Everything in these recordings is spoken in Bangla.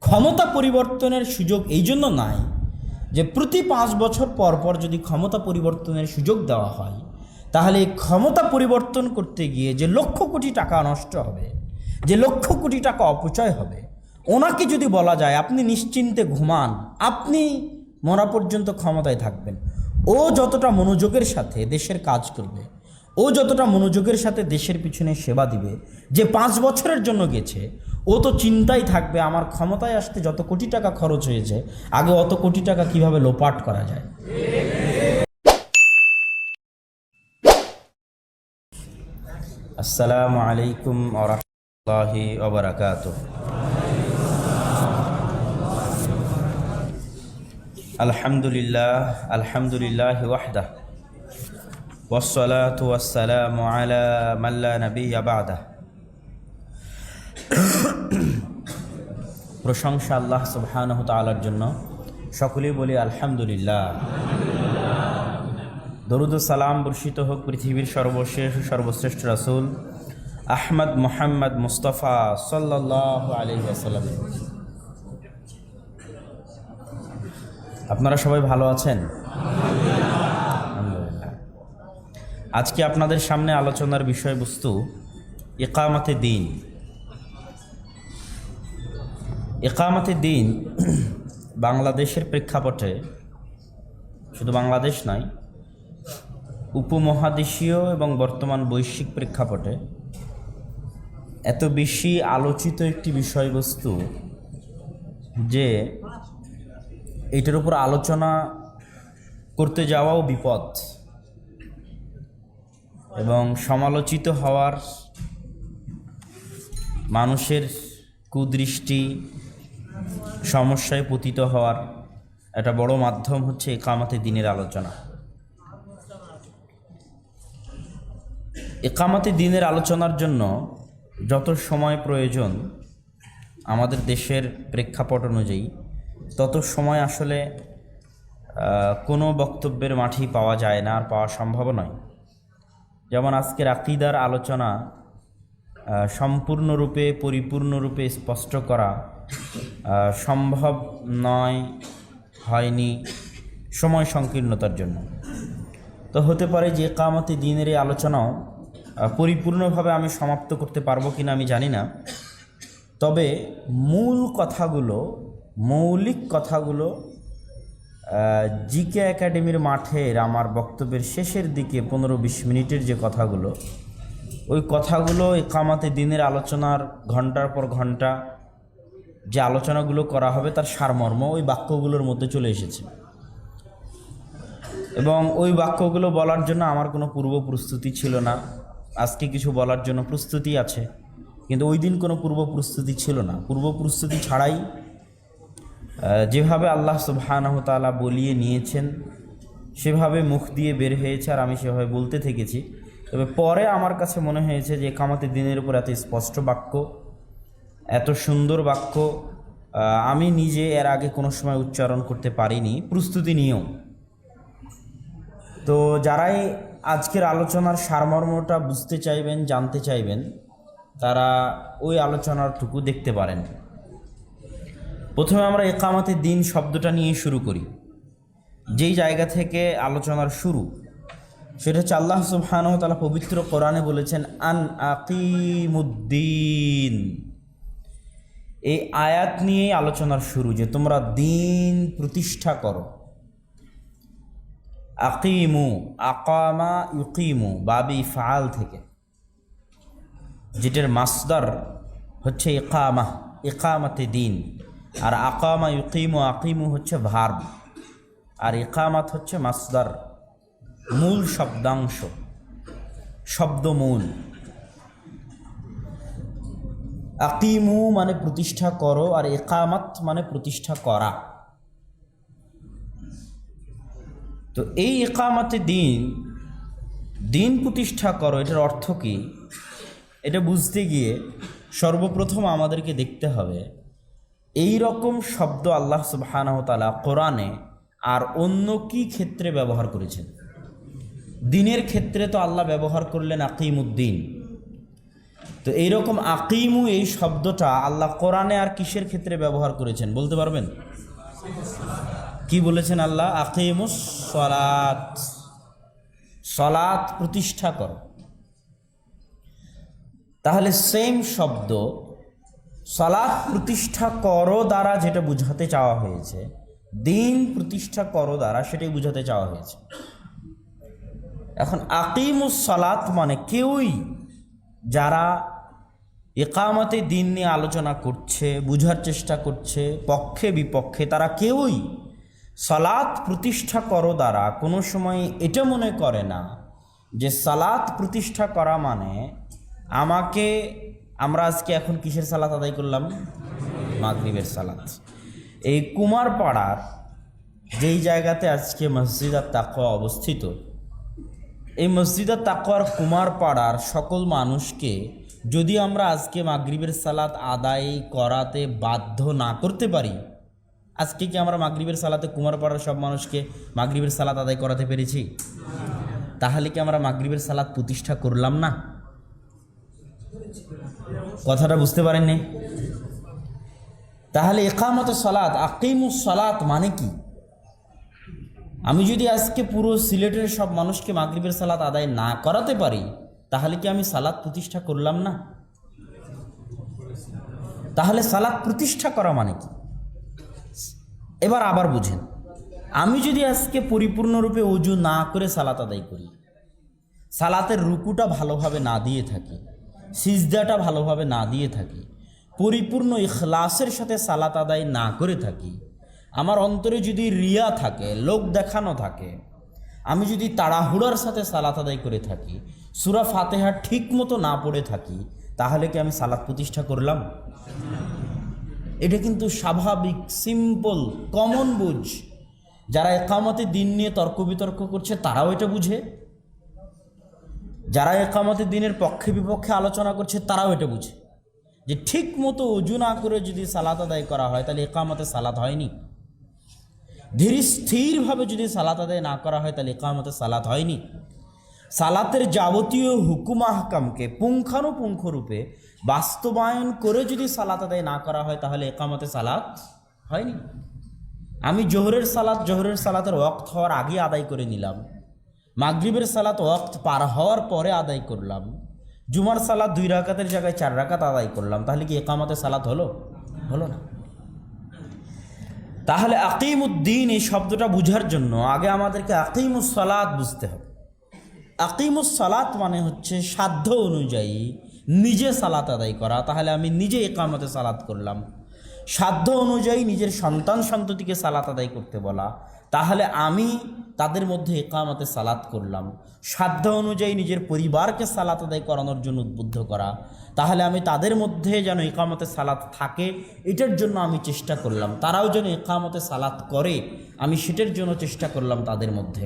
ক্ষমতা পরিবর্তনের সুযোগ এই জন্য নাই যে প্রতি 5 বছর পর পর যদি ক্ষমতা পরিবর্তনের সুযোগ দেওয়া হয়, তাহলে ক্ষমতা পরিবর্তন করতে গিয়ে যে লক্ষ কোটি টাকা নষ্ট হবে, যে লক্ষ কোটি টাকা অপচয় হবে, ওনাকে যদি বলা যায় আপনি নিশ্চিন্তে ঘুমান, আপনি মরা পর্যন্ত ক্ষমতায় থাকবেন, ও যতটা মনোযোগের সাথে দেশের কাজ করবে, ও যতটা মনোযোগের সাথে দেশের পিছনে সেবা দিবে, যে 5 বছরের জন্য গেছে, ও তো চিন্তাই থাকবে আমার ক্ষমতায় আসতে যত কোটি টাকা খরচ হয়েছে, আগে অত কোটি টাকা কিভাবে লোপাট করা যায়। আসসালামু আলাইকুম ওয়া রাহমাতুল্লাহি ওয়া বারাকাতুহু। আলহামদুলিল্লাহ ওয়াহদাহ ওয়াসসালাতু ওয়াসসালামু আলা মান লা নাবিয়্যা বা'দাহ। প্রশংসা আল্লাহ সুবহানাহু ওয়া তাআলার জন্য, সকলেই বলি আলহামদুলিল্লাহ। দরুদ ও সালাম বর্ষিত হোক পৃথিবীর সর্বশেষ সর্বশ্রেষ্ঠ রাসূল আহমদ মুহাম্মদ মুস্তাফা সাল্লাল্লাহু আলাইহি ওয়াসাল্লাম। আপনারা সবাই ভালো আছেন? আলহামদুলিল্লাহ। আজকে আপনাদের সামনে আলোচনার বিষয়বস্তু ইকামাতে দ্বীন। ইকামাতে দ্বীন বাংলাদেশের প্রেক্ষাপটে, শুধু বাংলাদেশ নয়, উপমহাদেশীয় এবং বর্তমান বৈশ্বিক প্রেক্ষাপটে এত বেশি আলোচিত একটি বিষয়বস্তু যে এটার উপর আলোচনা করতে যাওয়াও বিপদ, এবং সমালোচিত হওয়ার, মানুষের কুদৃষ্টি, সমস্যায় পতিত হওয়ার একটা বড় মাধ্যম হচ্ছে ইকামাতে দ্বীনের আলোচনা। ইকামাতে দ্বীনের আলোচনার জন্য যত সময় প্রয়োজন আমাদের দেশের প্রেক্ষাপট অনুযায়ী, তত সময় আসলে কোনো বক্তব্যের মাঠেই পাওয়া যায় না, আর পাওয়া সম্ভব নয়। যেমন আজকের আকীদার আলোচনা সম্পূর্ণরূপে পরিপূর্ণরূপে স্পষ্ট করা সম্ভব নয়, হয়নি সময় সংকীর্ণতার জন্য। তো হতে পারে যে ইকামাতে দ্বীনের এই আলোচনাও পরিপূর্ণভাবে আমি সমাপ্ত করতে পারবো কিনা আমি জানি না, তবে মূল কথাগুলো, মৌলিক কথাগুলো জিকে একাডেমির মাঠের আমার বক্তব্যের শেষের দিকে 15-20 মিনিটের যে কথাগুলো, ওই কথাগুলো ইকামাতে দ্বীনের আলোচনার ঘন্টার পর ঘন্টা যে আলোচনাগুলো করা হবে তার সারমর্ম ওই বাক্যগুলোর মধ্যে চলে এসেছে, এবং ওই বাক্যগুলো বলার জন্য আমার কোনো পূর্ব প্রস্তুতি ছিল না। আজকে কিছু বলার জন্য প্রস্তুতি আছে, কিন্তু ওই দিন কোনো পূর্ব প্রস্তুতি ছিল না। পূর্ব প্রস্তুতি ছাড়াই যেভাবে আল্লাহ সুবহানাহু ওয়া তাআলা বলিয়ে নিয়েছেন সেভাবে মুখ দিয়ে বের হয়েছে, আর আমি সেভাবে বলতে থেকেছি। তবে পরে আমার কাছে মনে হয়েছে যে ইকামাতে দ্বীনের উপর এত স্পষ্ট বাক্য, এত সুন্দর বাক্য আমি নিজে এর আগে কোনো সময় উচ্চারণ করতে পারিনি, প্রস্তুতি নিয়েও। তো যারাই আজকের আলোচনার সারমর্মটা বুঝতে চাইবেন, জানতে চাইবেন, তারা ওই আলোচনারটুকু দেখতে পারেন। প্রথমে আমরা ইকামাতে দ্বীন শব্দটা নিয়ে শুরু করি। যেই জায়গা থেকে আলোচনার শুরু, সেটা হচ্ছে আল্লাহ সুবহানাহু ওয়া তাআলা পবিত্র কোরআনে বলেছেন আন আকিমুদ্দিন। এই আয়াত নিয়েই আলোচনার শুরু, যে তোমরা দ্বীন প্রতিষ্ঠা করো। আকিমু, আকামা ইউকিমু, বাবে ইফআল থেকে, যেটার মাসদার হচ্ছে ইকামা, ইকামাতে দ্বীন। আর আকামা ইউকিমু, আকিমু হচ্ছে ভার্ব, আর ইকামাত হচ্ছে মাসদার, মূল শব্দাংশ, শব্দমূল। আকিমু মানে প্রতিষ্ঠা করো, আর ইকামাত মানে প্রতিষ্ঠা করা। তো এই ইকামাতে দ্বীন, দ্বীন প্রতিষ্ঠা করো, এটার অর্থ কী? এটা বুঝতে গিয়ে সর্বপ্রথম আমাদেরকে দেখতে হবে এই রকম শব্দ আল্লাহ সুবহানাহু ওয়া তাআলা কোরআনে আর অন্য কি ক্ষেত্রে ব্যবহার করেছেন। দ্বীনের ক্ষেত্রে তো আল্লাহ ব্যবহার করলেন আকিমুদ্দিন, তো এইরকম আকিমু এই শব্দটা আল্লাহ কোরআনে আর কিসের ক্ষেত্রে ব্যবহার করেছেন বলতে পারবেন? কি বলেছেন আল্লাহ? আকিমুস সালাত, সালাত প্রতিষ্ঠা করো। তাহলে সেম শব্দ সালাত প্রতিষ্ঠা করো দ্বারা যেটা বুঝাতে চাওয়া হয়েছে, দিন প্রতিষ্ঠা করো দ্বারা সেটাই বুঝাতে চাওয়া হয়েছে। এখন আকিমুস সালাত মানে কেউই যারা ইকামতে দিন নিয়ে আলোচনা করছে, বুঝার চেষ্টা করছে, পক্ষে বিপক্ষে, তারা কেউই সালাত প্রতিষ্ঠা করো দ্বারা কোনো সময় এটা মনে করে না যে সালাত প্রতিষ্ঠা করা মানে আমরা আজকে এখন কিসের সালাত আদায় করলাম? মাগরিবের সালাত। এই কুমারপাড়ার যেই জায়গাতে আজকে মসজিদ আর তাকওয়া অবস্থিত, এই মসজিদ আর তাকওয়ার কুমারপাড়ার সকল মানুষকে যদি আমরা আজকে মাগরিবের সালাত আদায় করাতে বাধ্য না করতে পারি, আজকে কি আমরা মাগরিবের সালাতে কুমারপাড়ার সব মানুষকে মাগরিবের সালাত আদায় করাতে পেরেছি? তাহলে কি আমরা মাগরিবের সালাত প্রতিষ্ঠা করলাম না? কথাটা বুঝতে পারেননি? তাহলে ইকামতে সালাত, আকিমুস সালাত মানে কি? আমি যদি আজকে পুরো সিলেটের সব মানুষকে মাগরিবের সালাত আদায় না করাতে পারি, তাহলে কি আমি সালাত প্রতিষ্ঠা করলাম না? তাহলে সালাত প্রতিষ্ঠা করা মানে কি? এবার আবার বুঝেন, আমি যদি আজকে পরিপূর্ণরূপে ওযু না করে সালাত আদায় করি, সালাতের রুকুটা ভালোভাবে না দিয়ে থাকি, সিজদাটা ভালোভাবে না দিয়ে থাকি, পরিপূর্ণ ইখলাসের সাথে সালাত আদায় না করে থাকি, আমার অন্তরে যদি রিয়া থাকে, লোক দেখানো থাকে, আমি যদি তাড়াহুড়ার সাথে সালাত আদায় করে থাকি, সূরা ফাতিহা ঠিক মতো না পড়ে থাকি, তাহলে কি আমি সালাত প্রতিষ্ঠা করলাম? এটা কিন্তু স্বাভাবিক, সিম্পল, কমন বুঝ। যারা ইকামতে দিন নিয়ে তর্ক বিতর্ক করছে তারাও এটা বুঝে, যারা ইকামতে দিনের পক্ষে বিপক্ষে আলোচনা করছে তারাও এটা বুঝে যে ঠিক মতো ওযু না করে যদি সালাত আদায় করা হয় তাহলে ইকামতে সালাত হয়নি। ধীর স্থিরভাবে যদি সালাত আদায় না করা হয় তাহলে ইকামতে সালাত হয়নি। সালাতের যাবতীয় হুকুম আহকামকে পুঙ্খানুপুঙ্খ রূপে বাস্তবায়ন করে যদি সালাত আদায় না করা হয় তাহলে ইকামতে সালাত হয়নি। আমি জোহরের সালাতের ওয়াক্ত হওয়ার আগে আদায় করে নিলাম, মাগরিবের সালাত ওয়াক্ত পার হওয়ার পরে আদায় করলাম, জুমার সালাত 2 রাকাতের জায়গায় 4 রাকাত আদায় করলাম, তাহলে কি ইকামতে সালাত হলো না? তাহলে আকিমুদ্দিন এই শব্দটা বুঝার জন্য আগে আমাদেরকে আকিমুস সালাত বুঝতে হবে। আকিমুস সালাত মানে হচ্ছে সাধ্য অনুযায়ী নিজে সালাত আদায় করা। তাহলে আমি নিজে ইকামতে সালাত করলাম, সাধ্য অনুযায়ী নিজের সন্তান সন্ততিকে সালাত আদায় করতে বলা, তাহলে আমি তাদের মধ্যে ইকামতে সালাত করলাম। সাধ্য অনুযায়ী নিজের পরিবারকে সালাত আদায় করানোর জন্য উদ্বুদ্ধ করা, তাহলে আমি তাদের মধ্যে যেন ইকামতে সালাত থাকে এটার জন্য আমি চেষ্টা করলাম, তারাও যেন ইকামতে সালাত করে আমি সেটার জন্য চেষ্টা করলাম তাদের মধ্যে।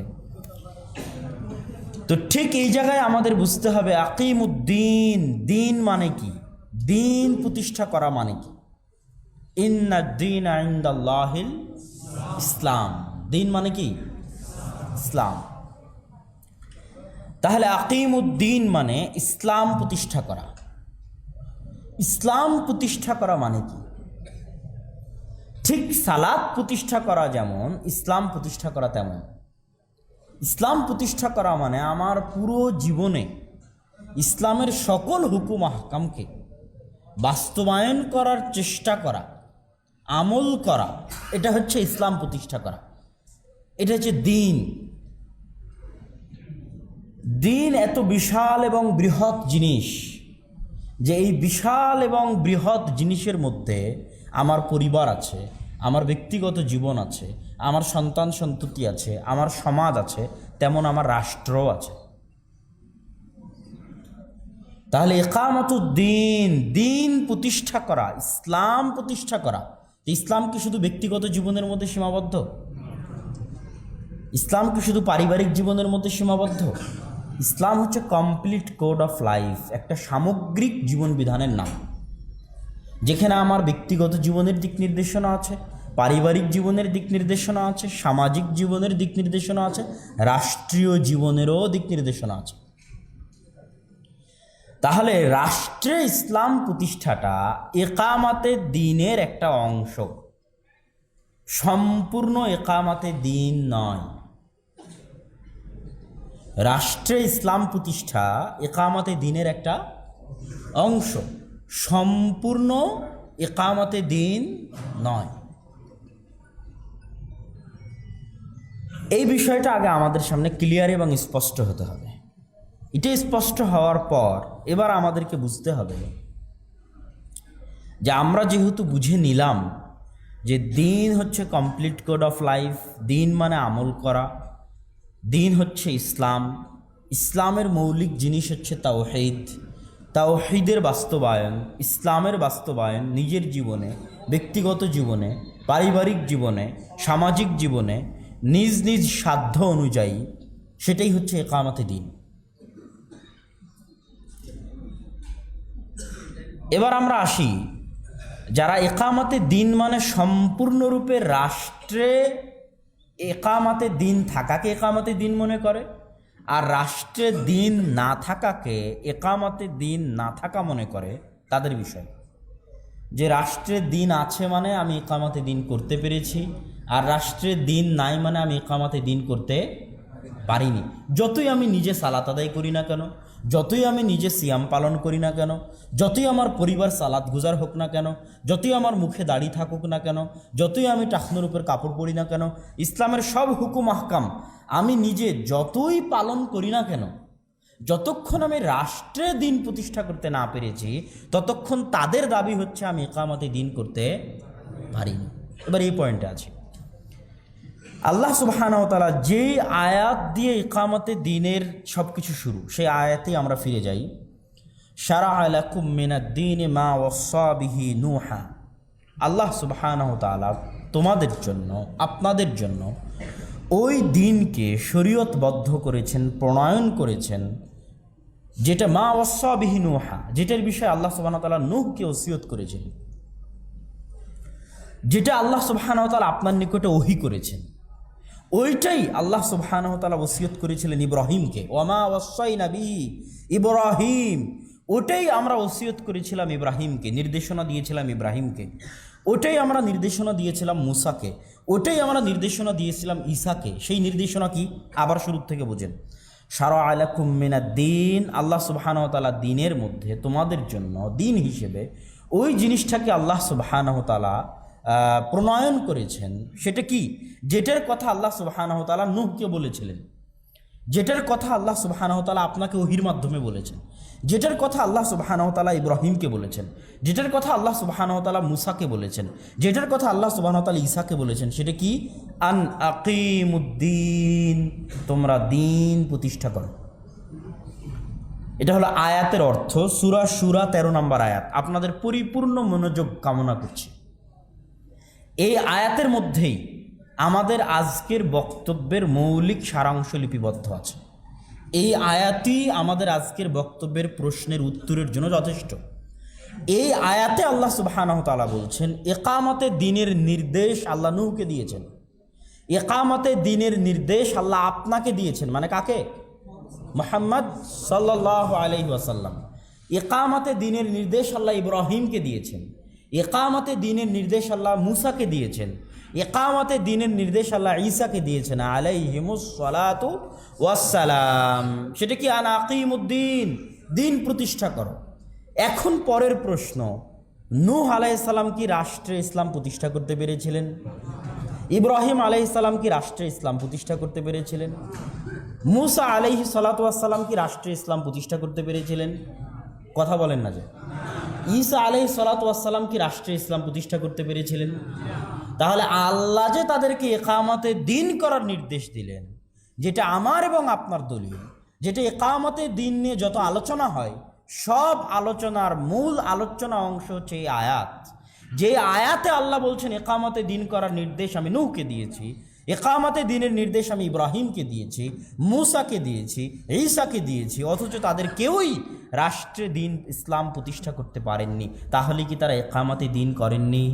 তো ঠিক এই জায়গায় আমাদের বুঝতে হবে আকিমুদ্দিন, দিন মানে কি, দিন প্রতিষ্ঠা করা মানে কি। ইন্নাদ-দীনা ইনদাল্লাহিল ইসলাম, দিন মানে কি? ইসলাম। তাহলে আকিমুদ্দিন মানে ইসলাম প্রতিষ্ঠা করা। ইসলাম প্রতিষ্ঠা করা মানে কি? ঠিক সালাত প্রতিষ্ঠা করা যেমন ইসলাম প্রতিষ্ঠা করা তেমন। ইসলাম প্রতিষ্ঠা করা মানে আমার পুরো জীবনে ইসলামের সকল হুকুম আহকামকে বাস্তবায়ন করার চেষ্টা করা, আমল করা, এটা হচ্ছে ইসলাম প্রতিষ্ঠা করা। এটা হচ্ছে দিন। দিন এত বিশাল এবং বৃহৎ জিনিস যে এই বিশাল এবং বৃহৎ জিনিসের মধ্যে আমার পরিবার আছে, আমার ব্যক্তিগত জীবন আছে, আমার সন্তান সন্ততি আছে, আমার সমাজ আছে, তেমন আমার রাষ্ট্রও আছে। তাহলে ইকামতুদ্দিন, দিন প্রতিষ্ঠা করা, ইসলাম প্রতিষ্ঠা করা। ইসলাম কি শুধু ব্যক্তিগত জীবনের মধ্যে সীমাবদ্ধ? ইসলাম কি শুধু পারিবারিক জীবনের মধ্যে সীমাবদ্ধ? ইসলাম হচ্ছে কমপ্লিট কোড অফ লাইফ, একটা সামগ্রিক জীবন বিধানের নাম, যেখানে আমার ব্যক্তিগত জীবনের দিক নির্দেশনা আছে, পারিবারিক জীবনের দিক নির্দেশনা আছে, সামাজিক জীবনের দিক নির্দেশনা আছে, রাষ্ট্রীয় জীবনেরও দিক নির্দেশনা আছে। তাহলে রাষ্ট্রে ইসলাম প্রতিষ্ঠাটা একামাতে দ্বীনের একটা অংশ, সম্পূর্ণ একামাতে দ্বীন নয়। রাষ্ট্রে ইসলাম প্রতিষ্ঠা একামাতে দ্বীনের একটা অংশ, সম্পূর্ণ একামাতে দ্বীন নয়। এই বিষয়টা আগে আমাদের সামনে ক্লিয়ার এবং স্পষ্ট হতে হবে। এটা স্পষ্ট হওয়ার পর এবার আমাদেরকে বুঝতে হবে যে আমরা যেহেতু বুঝে নিলাম যে দ্বীন হচ্ছে কমপ্লিট কোড অফ লাইফ, দ্বীন মানে আমল করা, দ্বীন হচ্ছে ইসলাম, ইসলামের মৌলিক জিনিস হচ্ছে তাওহীদ, তাওহীদের বাস্তবায়ন, ইসলামের বাস্তবায়ন নিজের জীবনে, ব্যক্তিগত জীবনে, পারিবারিক জীবনে, সামাজিক জীবনে নিজ নিজ সাধ্য অনুযায়ী, সেটাই হচ্ছে একামতে দ্বীন। এবার আমরা আসি, যারা একামতে দ্বীন মানে সম্পূর্ণরূপে রাষ্ট্রে একামতে দ্বীন থাকাকে একামতে দ্বীন মনে করে, আর রাষ্ট্রে দ্বীন না থাকাকে একামতে দ্বীন না থাকা মনে করে, তাদের বিষয় যে রাষ্ট্রে দ্বীন আছে মানে আমি একামতে দ্বীন করতে পেরেছি, আর রাষ্ট্রে দ্বীন নাই মানে আমি একামতে দ্বীন করতে পারিনি। যতই আমি নিজে সালাত আদায় করি না কেন, যতই আমি নিজে সিয়াম পালন করি না কেন, যতই আমার পরিবার সালাত গুজার হোক না কেন, যতই আমার মুখে দাড়ি থাকুক না কেন, যতই আমি টাকনুর উপর কাপড় পরি না কেন, ইসলামের সব হুকুম আহকাম আমি নিজে যতই পালন করি না কেন, যতক্ষণ আমি রাষ্ট্রে দ্বীন প্রতিষ্ঠা করতে না পেরেছি ততক্ষণ তাদের দাবি হচ্ছে আমি একামতে দ্বীন করতে পারিনি। এবার এই পয়েন্টে আছে, আল্লাহ সুবহানাহু ওয়া তাআলা যেই আয়াত দিয়ে ইকামতে দ্বীনের সব কিছু শুরু, সেই আয়াতেই আমরা ফিরে যাই। শারা'a লাকুম মিনাদ-দীনি মা ওয়াসসা বিহি নূহা। আল্লাহ সুবহানাহু ওয়া তাআলা তোমাদের জন্য, আপনাদের জন্য ওই দ্বীনকে শরীয়তবদ্ধ করেছেন, প্রণয়ন করেছেন, যেটা মা ওয়াসসা বিহি নূহা, যেটার বিষয়ে আল্লাহ সুবহানাহু ওয়া তাআলা নূহকে ওসিয়ত করেছেন, যেটা আল্লাহ সুবহানাহু ওয়া তাআলা আপনার নিকটে ওহী করেছেন, ওইটাই আল্লাহ সুবহানাহু ওয়া তাআলা ওসিয়ত করেছিলেন ইব্রাহিমকে। ওয়ামা ওয়াসাইনা বিহি ইব্রাহিম, ওটাই আমরা ওসিয়ত করেছিলাম ইব্রাহিমকে, নির্দেশনা দিয়েছিলাম ইব্রাহিমকে। ওটাই আমরা নির্দেশনা দিয়েছিলাম মুসাকে, ওটাই আমরা নির্দেশনা দিয়েছিলাম ঈসাকে। সেই নির্দেশনা কি? আবার শুরু থেকে বোঝেন। শারা'a লাকুম মিনাদ-দীন, আল্লাহ সুবহানাহু ওয়া তাআলা দ্বীনের মধ্যে তোমাদের জন্য দ্বীন হিসেবে ওই জিনিসটাকে আল্লাহ সুবহানাহু ওয়া তাআলা প্রণয়ন করেছেন। সেটা কি? যেটার কথা আল্লাহ সুবহানাহু ওয়া তাআলা নূহকে বলেছিলেন, যেটার কথা আল্লাহ সুবহানাহু ওয়া তাআলা আপনাকে ওহীর মাধ্যমে বলেছেন, যেটার কথা আল্লাহ সুবহানাহু ওয়া তাআলা ইব্রাহিমকে বলেছেন, যেটার কথা আল্লাহ সুবহানাহু ওয়া তাআলা মুসাকে বলেছেন, যেটার কথা আল্লাহ সুবহানাহু ওয়া তাআলা ঈসাকে বলেছেন, সেটা কি? আন আকিমুদ্দীন, তোমরা দ্বীন প্রতিষ্ঠা করো। এটা হলো আয়াতের অর্থ। সূরা শুরা 13 নম্বর আয়াত। আপনাদের পরিপূর্ণ মনোযোগ কামনা করছি। এই আয়াতের মধ্যেই আমাদের আজকের বক্তব্যের মৌলিক সারাংশ লিপিবদ্ধ আছে। এই আয়াতই আমাদের আজকের বক্তব্যের প্রশ্নের উত্তরের জন্য যথেষ্ট। এই আয়াতে আল্লাহ সুবহানাহু ওয়া তাআলা বলছেন ইকামতে দ্বীনের নির্দেশ আল্লাহ নূহকে দিয়েছেন, ইকামতে দ্বীনের নির্দেশ আল্লাহ আপনাকে দিয়েছেন। মানে কাকে? মুহাম্মদ সাল্লাল্লাহু আলাইহি ওয়াসাল্লাম। ইকামতে দ্বীনের নির্দেশ আল্লাহ ইব্রাহিমকে দিয়েছেন, ইকামতে দ্বীনের নির্দেশ আল্লাহ মুসাকে দিয়েছেন, ইকামতে দ্বীনের নির্দেশ আল্লাহ ঈসাকে দিয়েছেন আলাইহিমুস সালাতু ওয়াস সালাম। সেটা কি? আন আকিমুদ্দীন, দ্বীন প্রতিষ্ঠা করো। এখন পরের প্রশ্ন, নূহ আলাইহিস সালাম কি রাষ্ট্রে ইসলাম প্রতিষ্ঠা করতে পেরেছিলেন? ইব্রাহিম আলাইহিস সালাম কি রাষ্ট্রে ইসলাম প্রতিষ্ঠা করতে পেরেছিলেন? মুসা আলাইহিস সালাতু ওয়াস সালাম কি রাষ্ট্রে ইসলাম প্রতিষ্ঠা করতে পেরেছিলেন? কথা বলেন না যে। ঈসা আলাইহিস সালাতু ওয়াস সালাম কি রাষ্ট্রে ইসলাম প্রতিষ্ঠা করতে পেরেছিলেন? তাহলে আল্লাহ যে তাদেরকে ইকামতে দ্বীন করার নির্দেশ দিলেন, যেটা আমার এবং আপনার দলীয়, যেটা ইকামতে দ্বীন নিয়ে যত আলোচনা হয় সব আলোচনার মূল আলোচনা অংশ হচ্ছে এই আয়াত। যে আয়াতে আল্লাহ বলছেন ইকামতে দ্বীন করার নির্দেশ আমি নূহকে দিয়েছি, ইকামতে দ্বীনের নির্দেশ আমি ইব্রাহিমকে দিয়েছি, মুসাকে দিয়েছি, ঈসাকে দিয়েছি, অথচ তাদের কেউই রাষ্ট্রে দ্বীন ইসলাম প্রতিষ্ঠা করতে পারেননি। তাহলে কি তারা ইকামতে দ্বীন করেননি?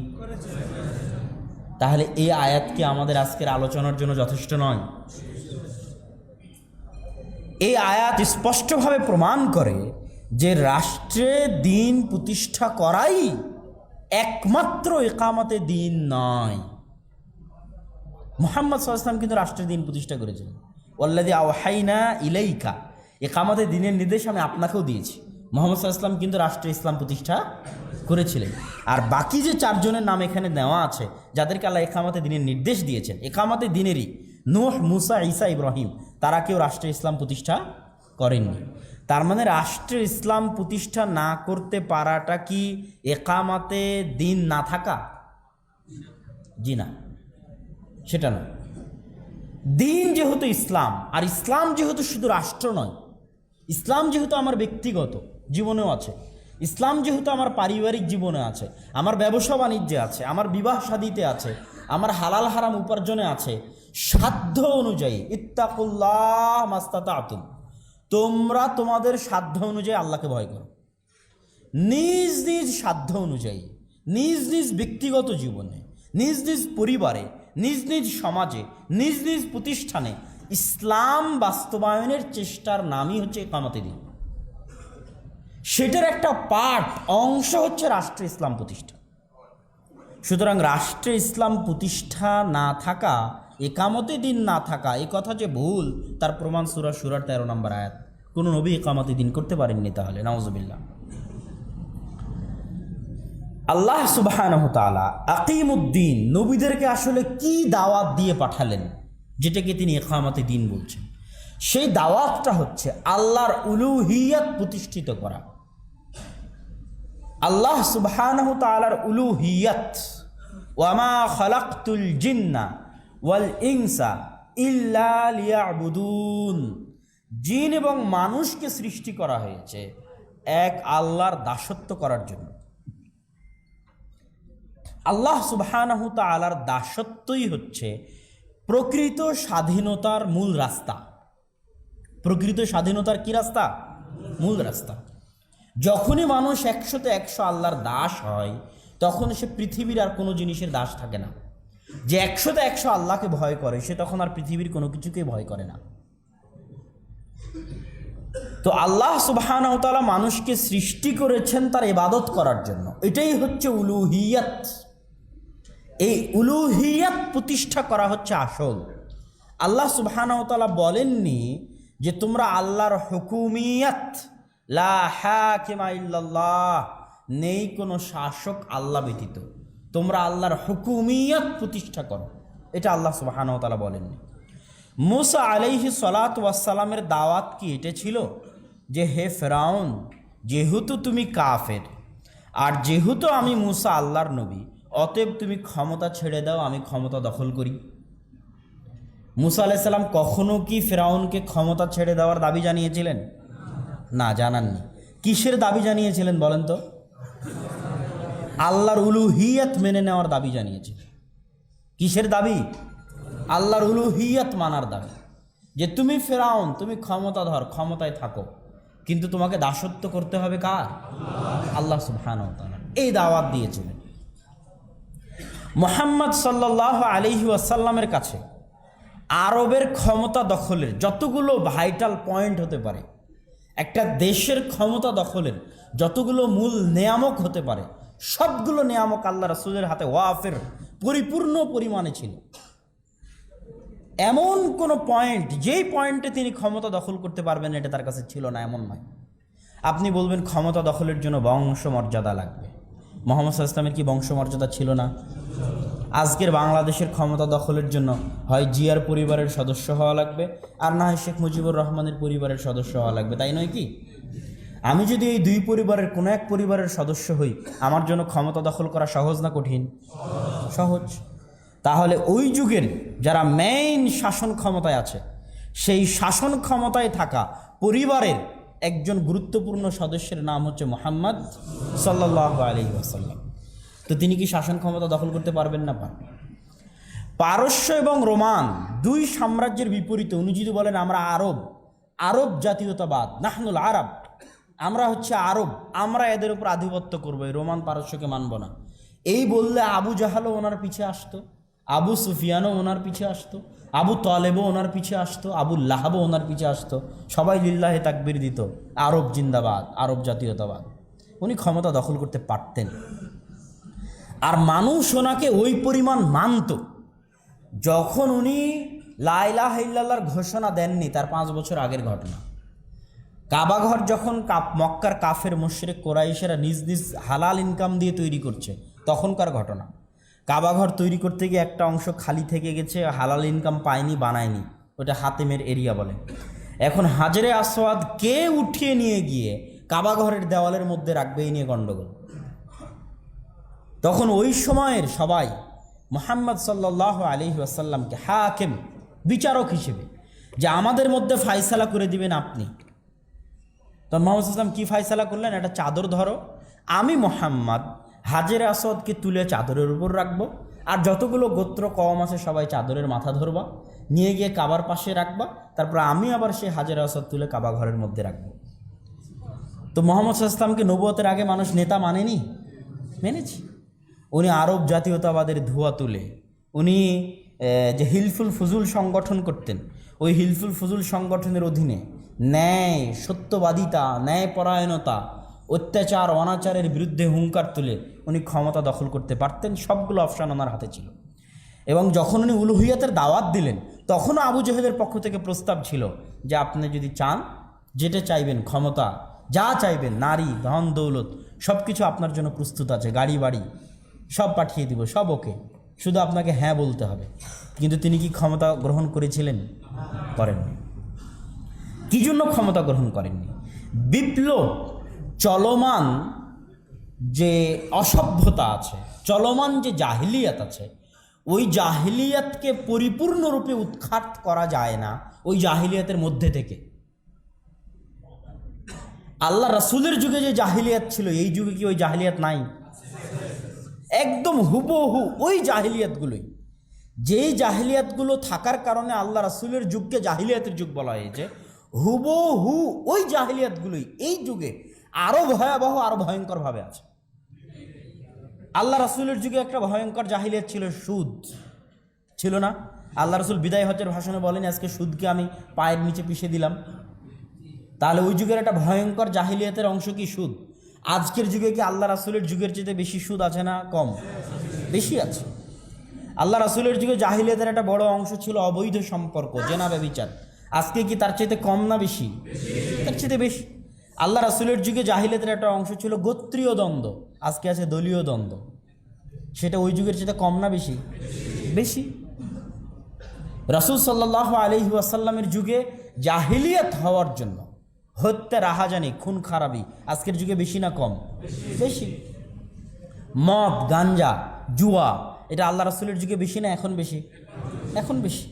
তাহলে এই আয়াত কি আমাদের আজকের আলোচনার জন্য যথেষ্ট নয়? এই আয়াত স্পষ্টভাবে প্রমাণ করে যে রাষ্ট্রে দিন প্রতিষ্ঠা করাই একমাত্র ইকামতে দিন নয়। মুহাম্মদ সাল্লাল্লাহু আলাইহি ওয়াসাল্লাম কিন্তু রাষ্ট্রের দিন প্রতিষ্ঠা করেছিলেন। ওয়াল্লাযী আওহাইনা ইলাইকা, ইকামতে দিনের নির্দেশ আমি আপনাকেও দিয়েছি। মুহাম্মদ সাল্লাল্লাহু আলাইহি ওয়াসাল্লাম কিন্তু রাষ্ট্রে ইসলাম প্রতিষ্ঠা করেছিলেন। আর বাকি যে চারজনের নাম এখানে দেওয়া আছে, যাদেরকে আল্লাহ ইকামতে দিনের নির্দেশ দিয়েছেন, ইকামতে দিনেরই নূহ, মুসা, ঈসা, ইব্রাহিম, তারা কেউ রাষ্ট্রে ইসলাম প্রতিষ্ঠা করেননি। তার মানে রাষ্ট্রে ইসলাম প্রতিষ্ঠা না করতে পারাটা কি একামাতে দিন না থাকা? জি না, সেটা নয়। দিন যেহেতু ইসলাম, আর ইসলাম যেহেতু শুধু রাষ্ট্র নয়, ইসলাম যেহেতু আমার ব্যক্তিগত জীবনেও আছে, ইসলাম যেহেতু আমার পারিবারিক জীবনে আছে, আমার ব্যবসা বাণিজ্যে আছে, আমার বিবাহ শাদীতে আছে, আমার হালাল হারাম উপার্জনে আছে, সাধ্য অনুযায়ী ইত্তাকুল্লাহ মাস্তাতাতুম, তোমরা তোমাদের সাধ্য অনুযায়ী আল্লাহকে ভয় করো। নিজ নিজ সাধ্য অনুযায়ী, নিজ নিজ ব্যক্তিগত জীবনে, নিজ নিজ পরিবারে, নিজ নিজ সমাজে, নিজ নিজ প্রতিষ্ঠানে ইসলাম বাস্তবায়নের চেষ্টার নামই হচ্ছে ইকামতে দিন। সেটার একটা পার্ট, অংশ হচ্ছে রাষ্ট্রে ইসলাম প্রতিষ্ঠা। সুতরাং রাষ্ট্রে ইসলাম প্রতিষ্ঠা না থাকা, একামতে দিন না থাকা, এ কথা যে ভুল তার প্রমাণ সূরা শুরার 13 নম্বর আয়াত। কোনো নবী একামতে দিন করতে পারেননি, তাহলে নাউজুবিল্লাহ। আল্লাহ সুবহানাহু ওয়া তাআলা আকিমুদ্দিন নবীদেরকে আসলে কি দাওয়াত দিয়ে পাঠালেন, যেটাকে তিনি ইকামতে দিন বলছেন? সেই দাওয়াতটা হচ্ছে আল্লাহর উলুহিয়াত প্রতিষ্ঠিত করা। আল্লাহ সুবহানাহু ওয়া তাআলার উলুহিয়াত, ওয়ামা খালাকতুল জিন্না ওয়াল ইনসা ইল্লা লিয়াবুদুন, জিন এবং মানুষকে সৃষ্টি করা হয়েছে এক আল্লাহর দাসত্ব করার জন্য। আল্লাহ সুবহানাহু ওয়া তাআলার দাসত্বই হচ্ছে প্রকৃত স্বাধীনতার মূল রাস্তা। প্রকৃত স্বাধীনতার কি রাস্তা? মূল রাস্তা। যখনই মানুষ 100তে 100 আল্লাহর দাস হয়, তখন সে পৃথিবীর আর কোনো জিনিসের দাস থাকে না। যে 100তে 100 আল্লাহকে ভয় করে, সে তখন আর পৃথিবীর কোনো কিছুকে ভয় করে না। তো আল্লাহ সুবহানাহু ওয়া তাআলা মানুষকে সৃষ্টি করেছেন তার ইবাদত করার জন্য। এটাই হচ্ছে উলুহিয়াত। এই উলুহিয়াত প্রতিষ্ঠা করা হচ্ছে আসল। আল্লাহ সুবহানাহু ওয়া তাআলা বলেননি যে তোমরা আল্লাহর হুকুমিয়াত, লা হাকিমা ইল্লাল্লাহ, নেই কোনো শাসক আল্লাহ ব্যতীত, তোমরা আল্লাহর হুকুমিয়াত প্রতিষ্ঠা করো, এটা আল্লাহ সুবহানাহু ওয়া তাআলা বলেননি। মুসা আলাইহিস সালাতু ওয়াস সালামের দাওয়াত কি এটা ছিল যে হে ফেরাউন, যেহেতু তুমি কাফের আর যেহেতু আমি মুসা আল্লাহর নবী, অতএব তুমি ক্ষমতা ছেড়ে দাও, আমি ক্ষমতা দখল করি? মুসা আলাইহিস সালাম কখনো কি ফেরাউনকে ক্ষমতা ছেড়ে দেওয়ার দাবি জানিয়েছিলেন? না, জানাননি। কিসের দাবি জানিয়েছিলেন বলেন তো? আল্লাহর উলুহিয়াত মেনে নেওয়ার দাবি জানিয়েছিলেন। কিসের দাবি? আল্লাহর উলুহিয়াত মানার দাবি। যে তুমি ফেরাউন, তুমি ক্ষমতাধর, ক্ষমতায় থাকো, কিন্তু তোমাকে দাসত্ব করতে হবে কার? আল্লাহ সুবহানাহু ওয়া তাআলা। এই দাওয়াত দিয়েছিলেন। মুহাম্মদ সাল্লাল্লাহু আলাইহি ওয়াসাল্লামের কাছে আরবের ক্ষমতা দখলের যতগুলো ভাইটাল পয়েন্ট হতে পারে, একটা দেশের ক্ষমতা দখলের যতগুলো মূল নেয়ামক হতে পারে, সবগুলো নেয়ামক আল্লাহ রাসূলের হাতে ওয়াফের পরিপূর্ণ পরিমাণে ছিল। এমন কোনো পয়েন্ট, যেই পয়েন্টে তিনি ক্ষমতা দখল করতে পারবেন এটা তার কাছে ছিল না, এমন নয়। আপনি বলবেন ক্ষমতা দখলের জন্য বংশমর্যাদা লাগবে। মুহাম্মদ সাল্লাল্লাহু আলাইহি ওয়াসাল্লামের কি বংশমর্যাদা ছিল না? আজকের বাংলাদেশের ক্ষমতা দখলের জন্য হয় জিয়ার পরিবারের সদস্য হওয়া লাগবে, আর না হয় শেখ মুজিবুর রহমানের পরিবারের সদস্য হওয়া লাগবে, তাই নয় কি? আমি যদি এই দুই পরিবারের কোনো এক পরিবারের সদস্য হই, আমার জন্য ক্ষমতা দখল করা সহজ না কঠিন? সহজ। তাহলে ওই যুগের যারা মেইন শাসন ক্ষমতায় আছে, সেই শাসন ক্ষমতায় থাকা পরিবারের একজন গুরুত্বপূর্ণ সদস্যের নাম হচ্ছে মুহাম্মদ সাল্লাল্লাহু আলাইহি ওয়াসাল্লাম। তো তিনি কি শাসন ক্ষমতা দখল করতে পারবেন না? পারবেন। পারস্য এবং রোমান দুই সাম্রাজ্যের বিপরীতে উনি যদি বলেন আমরা আরব, আরব জাতীয়তাবাদ, নাহনুল আরব, আমরা হচ্ছে আরব, আমরা এদের উপর আধিপত্য করবো, এই রোমান পারস্যকে মানব না, এই বললে আবু জাহালও ওনার পিছে আসতো, আবু সুফিয়ানও ওনার পিছে আসতো, আবু তালেবও ওনার পিছে আসতো, আবু লাহাবও ওনার পিছে আসতো, সবাই লিল্লাহে তাকবীর দিত, আরব জিন্দাবাদ, আরব জাতীয়তাবাদ। উনি ক্ষমতা দখল করতে পারতেন, আর মানুষ ওনাকে ওই পরিমাণ মানত। যখন উনি লা ইলাহা ইল্লাল্লাহর ঘোষণা দেননি, তার 5 বছর আগের ঘটনা, কাবাঘর যখন মক্কার কাফের মুশরিক কোরাইশেরা নিজ নিজ হালাল ইনকাম দিয়ে তৈরি করছে, তখনকার ঘটনা। কাবাঘর তৈরি করতে গিয়ে একটা অংশ খালি থেকে গেছে, হালাল ইনকাম পায়নি, বানায়নি, ওটা হাতেমের এরিয়া বলে। এখন হাজরে আসওয়াদ কে উঠিয়ে নিয়ে গিয়ে কাবাঘরের দেওয়ালের মধ্যে রাখবে, এই নিয়ে গণ্ডগোল। তখন ওই সময়ের সবাই মুহাম্মদ সাল্লাল্লাহু আলাইহি ওয়াসাল্লামকে হাকিম, বিচারক হিসেবে, যে আমাদের মধ্যে ফায়সালা করে দিবেন আপনি। তখন মুহাম্মদ সাল্লাল্লাহু আলাইহি ওয়াসাল্লাম কী ফায়সালা করলেন? একটা চাদর ধরো, আমি মুহাম্মদ হাজরে আসওয়াদকে তুলে চাদরের উপর রাখবো, আর যতগুলো গোত্র কওম আছে সবাই চাদরের মাথা ধরবা, নিয়ে গিয়ে কাবার পাশে রাখবা, তারপর আমি আবার সেই হাজরে আসওয়াদ তুলে কাবা ঘরের মধ্যে রাখবো। তো মুহাম্মদ সাল্লাল্লাহু আলাইহি ওয়াসাল্লামকে নবুয়তের আগে মানুষ নেতা মানেনি? মেনেছি। উনি আরব জাতীয়তাবাদের ধোঁয়া তুলে উনি যে হিলফুল ফুজুল সংগঠন করতেন, ওই হিলফুল ফুজুল সংগঠনের অধীনে ন্যায়, সত্যবাদিতা, ন্যায়পরায়ণতা, অত্যাচার, অনাচারের বিরুদ্ধে হুঙ্কার তুলে উনি ক্ষমতা দখল করতে পারতেন। সবগুলো অপশান ওনার হাতে ছিল। এবং যখন উনি উলুহিয়াতের দাওয়াত দিলেন, তখনও আবু জেহেলের পক্ষ থেকে প্রস্তাব ছিল যে আপনি যদি চান, যেটা চাইবেন, ক্ষমতা যা চাইবেন, নারী, ধন দৌলত, সব কিছু আপনার জন্য প্রস্তুত আছে, গাড়ি বাড়ি সব পাঠিয়ে দিব, সব ওকে, শুধু আপনাকে হ্যাঁ বলতে হবে। কিন্তু তিনি কি ক্ষমতা গ্রহণ করেছিলেন? করেননি। কি জন্য ক্ষমতা গ্রহণ করেননি? বিপ্লব, চলমান যে অসভ্যতা আছে, চলমান যে জাহিলিয়াত আছে, ওই জাহিলিয়াতকে পরিপূর্ণরূপে উৎখাত করা যায় না ওই জাহিলিয়াতের মধ্যে থেকে। আল্লাহ রাসূলের যুগে যে জাহিলিয়াত ছিল, এই যুগে কি ওই জাহিলিয়াত নাই? একদম হুবহু ওই জাহিলিয়াতগুলোই, যেই জাহিলিয়াতগুলো থাকার কারণে আল্লাহ রাসূলের যুগকে জাহিলিয়াতের যুগ বলা হয়েছে, হুবহু ওই জাহিলিয়াতগুলোই এই যুগে আরও ভয়াবহ, আরও ভয়ঙ্করভাবে আছে। আল্লাহ রাসূলের যুগে একটা ভয়ঙ্কর জাহিলিয়াত ছিল, সুদ ছিল না? আল্লাহ রাসূল বিদায় হজ্জের ভাষণে বলেন, আজকে সুদকে আমি পায়ের নিচে পিষে দিলাম। তাহলে ওই যুগের একটা ভয়ঙ্কর জাহিলিয়াতের অংশ কি সুদ? আজকের যুগে কি আল্লাহ রাসূলের যুগের চেয়ে বেশি সুদ আছে না কম? বেশি আছে। আল্লাহ রাসূলের যুগে জাহিলিয়াতের একটা বড় অংশ ছিল অবৈধ সম্পর্ক, জেনা, ব্যভিচার। আজকে কি তার চাইতে কম না বেশি? তার চাইতে বেশি। আল্লাহ রাসূলের যুগে জাহিলিয়াতের একটা অংশ ছিল গোত্রীয় দ্বন্দ্ব, আজকে আছে দলীয় দ্বন্দ্ব। সেটা ওই যুগের চাইতে কম না বেশি? বেশি। রাসূল সাল্লাল্লাহু আলাইহি ওয়াসাল্লামের যুগে জাহিলিয়াত হওয়ার জন্য হত্যা, রাহাজানি, খুন খারাপি আজকের যুগে বেশি না কম? বেশি। মদ, গাঞ্জা, জুয়া, এটা আল্লাহ রাসূলের যুগে বেশি না এখন বেশি? এখন বেশি।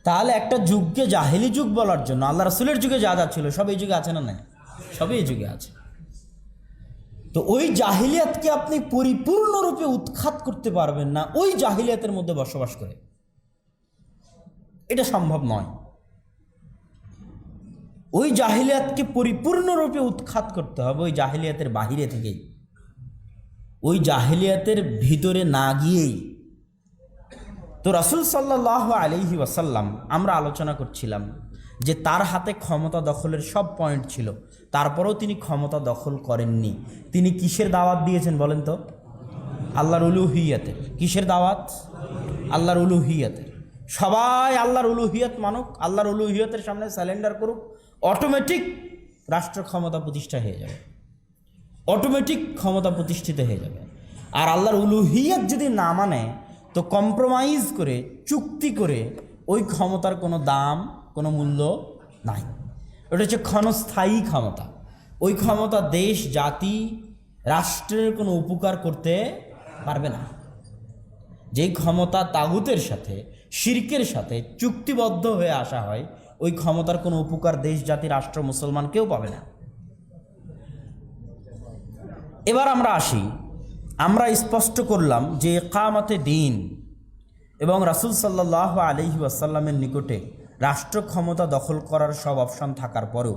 তাহলে একটা যুগকে জাহেলি যুগ বলার জন্য আল্লাহ রাসূলের যুগে যা যা ছিল সব এই যুগে আছে না নাই? সবই এই যুগে আছে। তো ওই জাহিলিয়াতকে আপনি পরিপূর্ণরূপে উৎখাত করতে পারবেন না ওই জাহিলিয়াতের মধ্যে বসবাস করে, এটা সম্ভব নয়। ওই জাহিলিয়াতকে পরিপূর্ণরূপে উৎখাত করতে হবে ওই জাহিলিয়াতের বাহিরে থেকেই, ওই জাহিলিয়াতের ভিতরে না গিয়েই। তো রাসূল সাল্লাল্লাহু আলাইহি ওয়াসাল্লাম, আমরা আলোচনা করছিলাম যে তার হাতে ক্ষমতা দখলের সব পয়েন্ট ছিল, তারপরেও তিনি ক্ষমতা দখল করেননি। তিনি কিসের দাওয়াত দিয়েছেন বলেন তো? আল্লাহর উলুহিয়াতের। কিসের দাওয়াত? আল্লাহর উলুহিয়াতের। সবাই আল্লাহর উলুহিয়াত মানুক, আল্লাহর উলুহিয়াতের সামনে স্যালেন্ডার করুক, অটোমেটিক রাষ্ট্র ক্ষমতা প্রতিষ্ঠা হয়ে যাবে, অটোমেটিক ক্ষমতা প্রতিষ্ঠিত হয়ে যাবে। আর আল্লাহর উলুহিয়াত যদি না মানে, তো কম্প্রোমাইজ করে, চুক্তি করে ওই ক্ষমতার কোনো দাম, কোনো মূল্য নাই। ওটা হচ্ছে ক্ষণস্থায়ী ক্ষমতা। ওই ক্ষমতা দেশ, জাতি, রাষ্ট্রের কোনো উপকার করতে পারবে না। যেই ক্ষমতা তাগুতের সাথে, শিরকের সাথে চুক্তিবদ্ধ হয়ে আসা হয়, ওই ক্ষমতার কোনো উপকার দেশ, জাতি, রাষ্ট্র, মুসলমান কেউ পাবে না। এবার আমরা আসি, আমরা স্পষ্ট করলাম যে ইকামতে দ্বীন এবং রাসূল সাল্লাল্লাহু আলাইহি ওয়াসাল্লামের নিকটে রাষ্ট্র ক্ষমতা দখল করার সব অপশন থাকার পরেও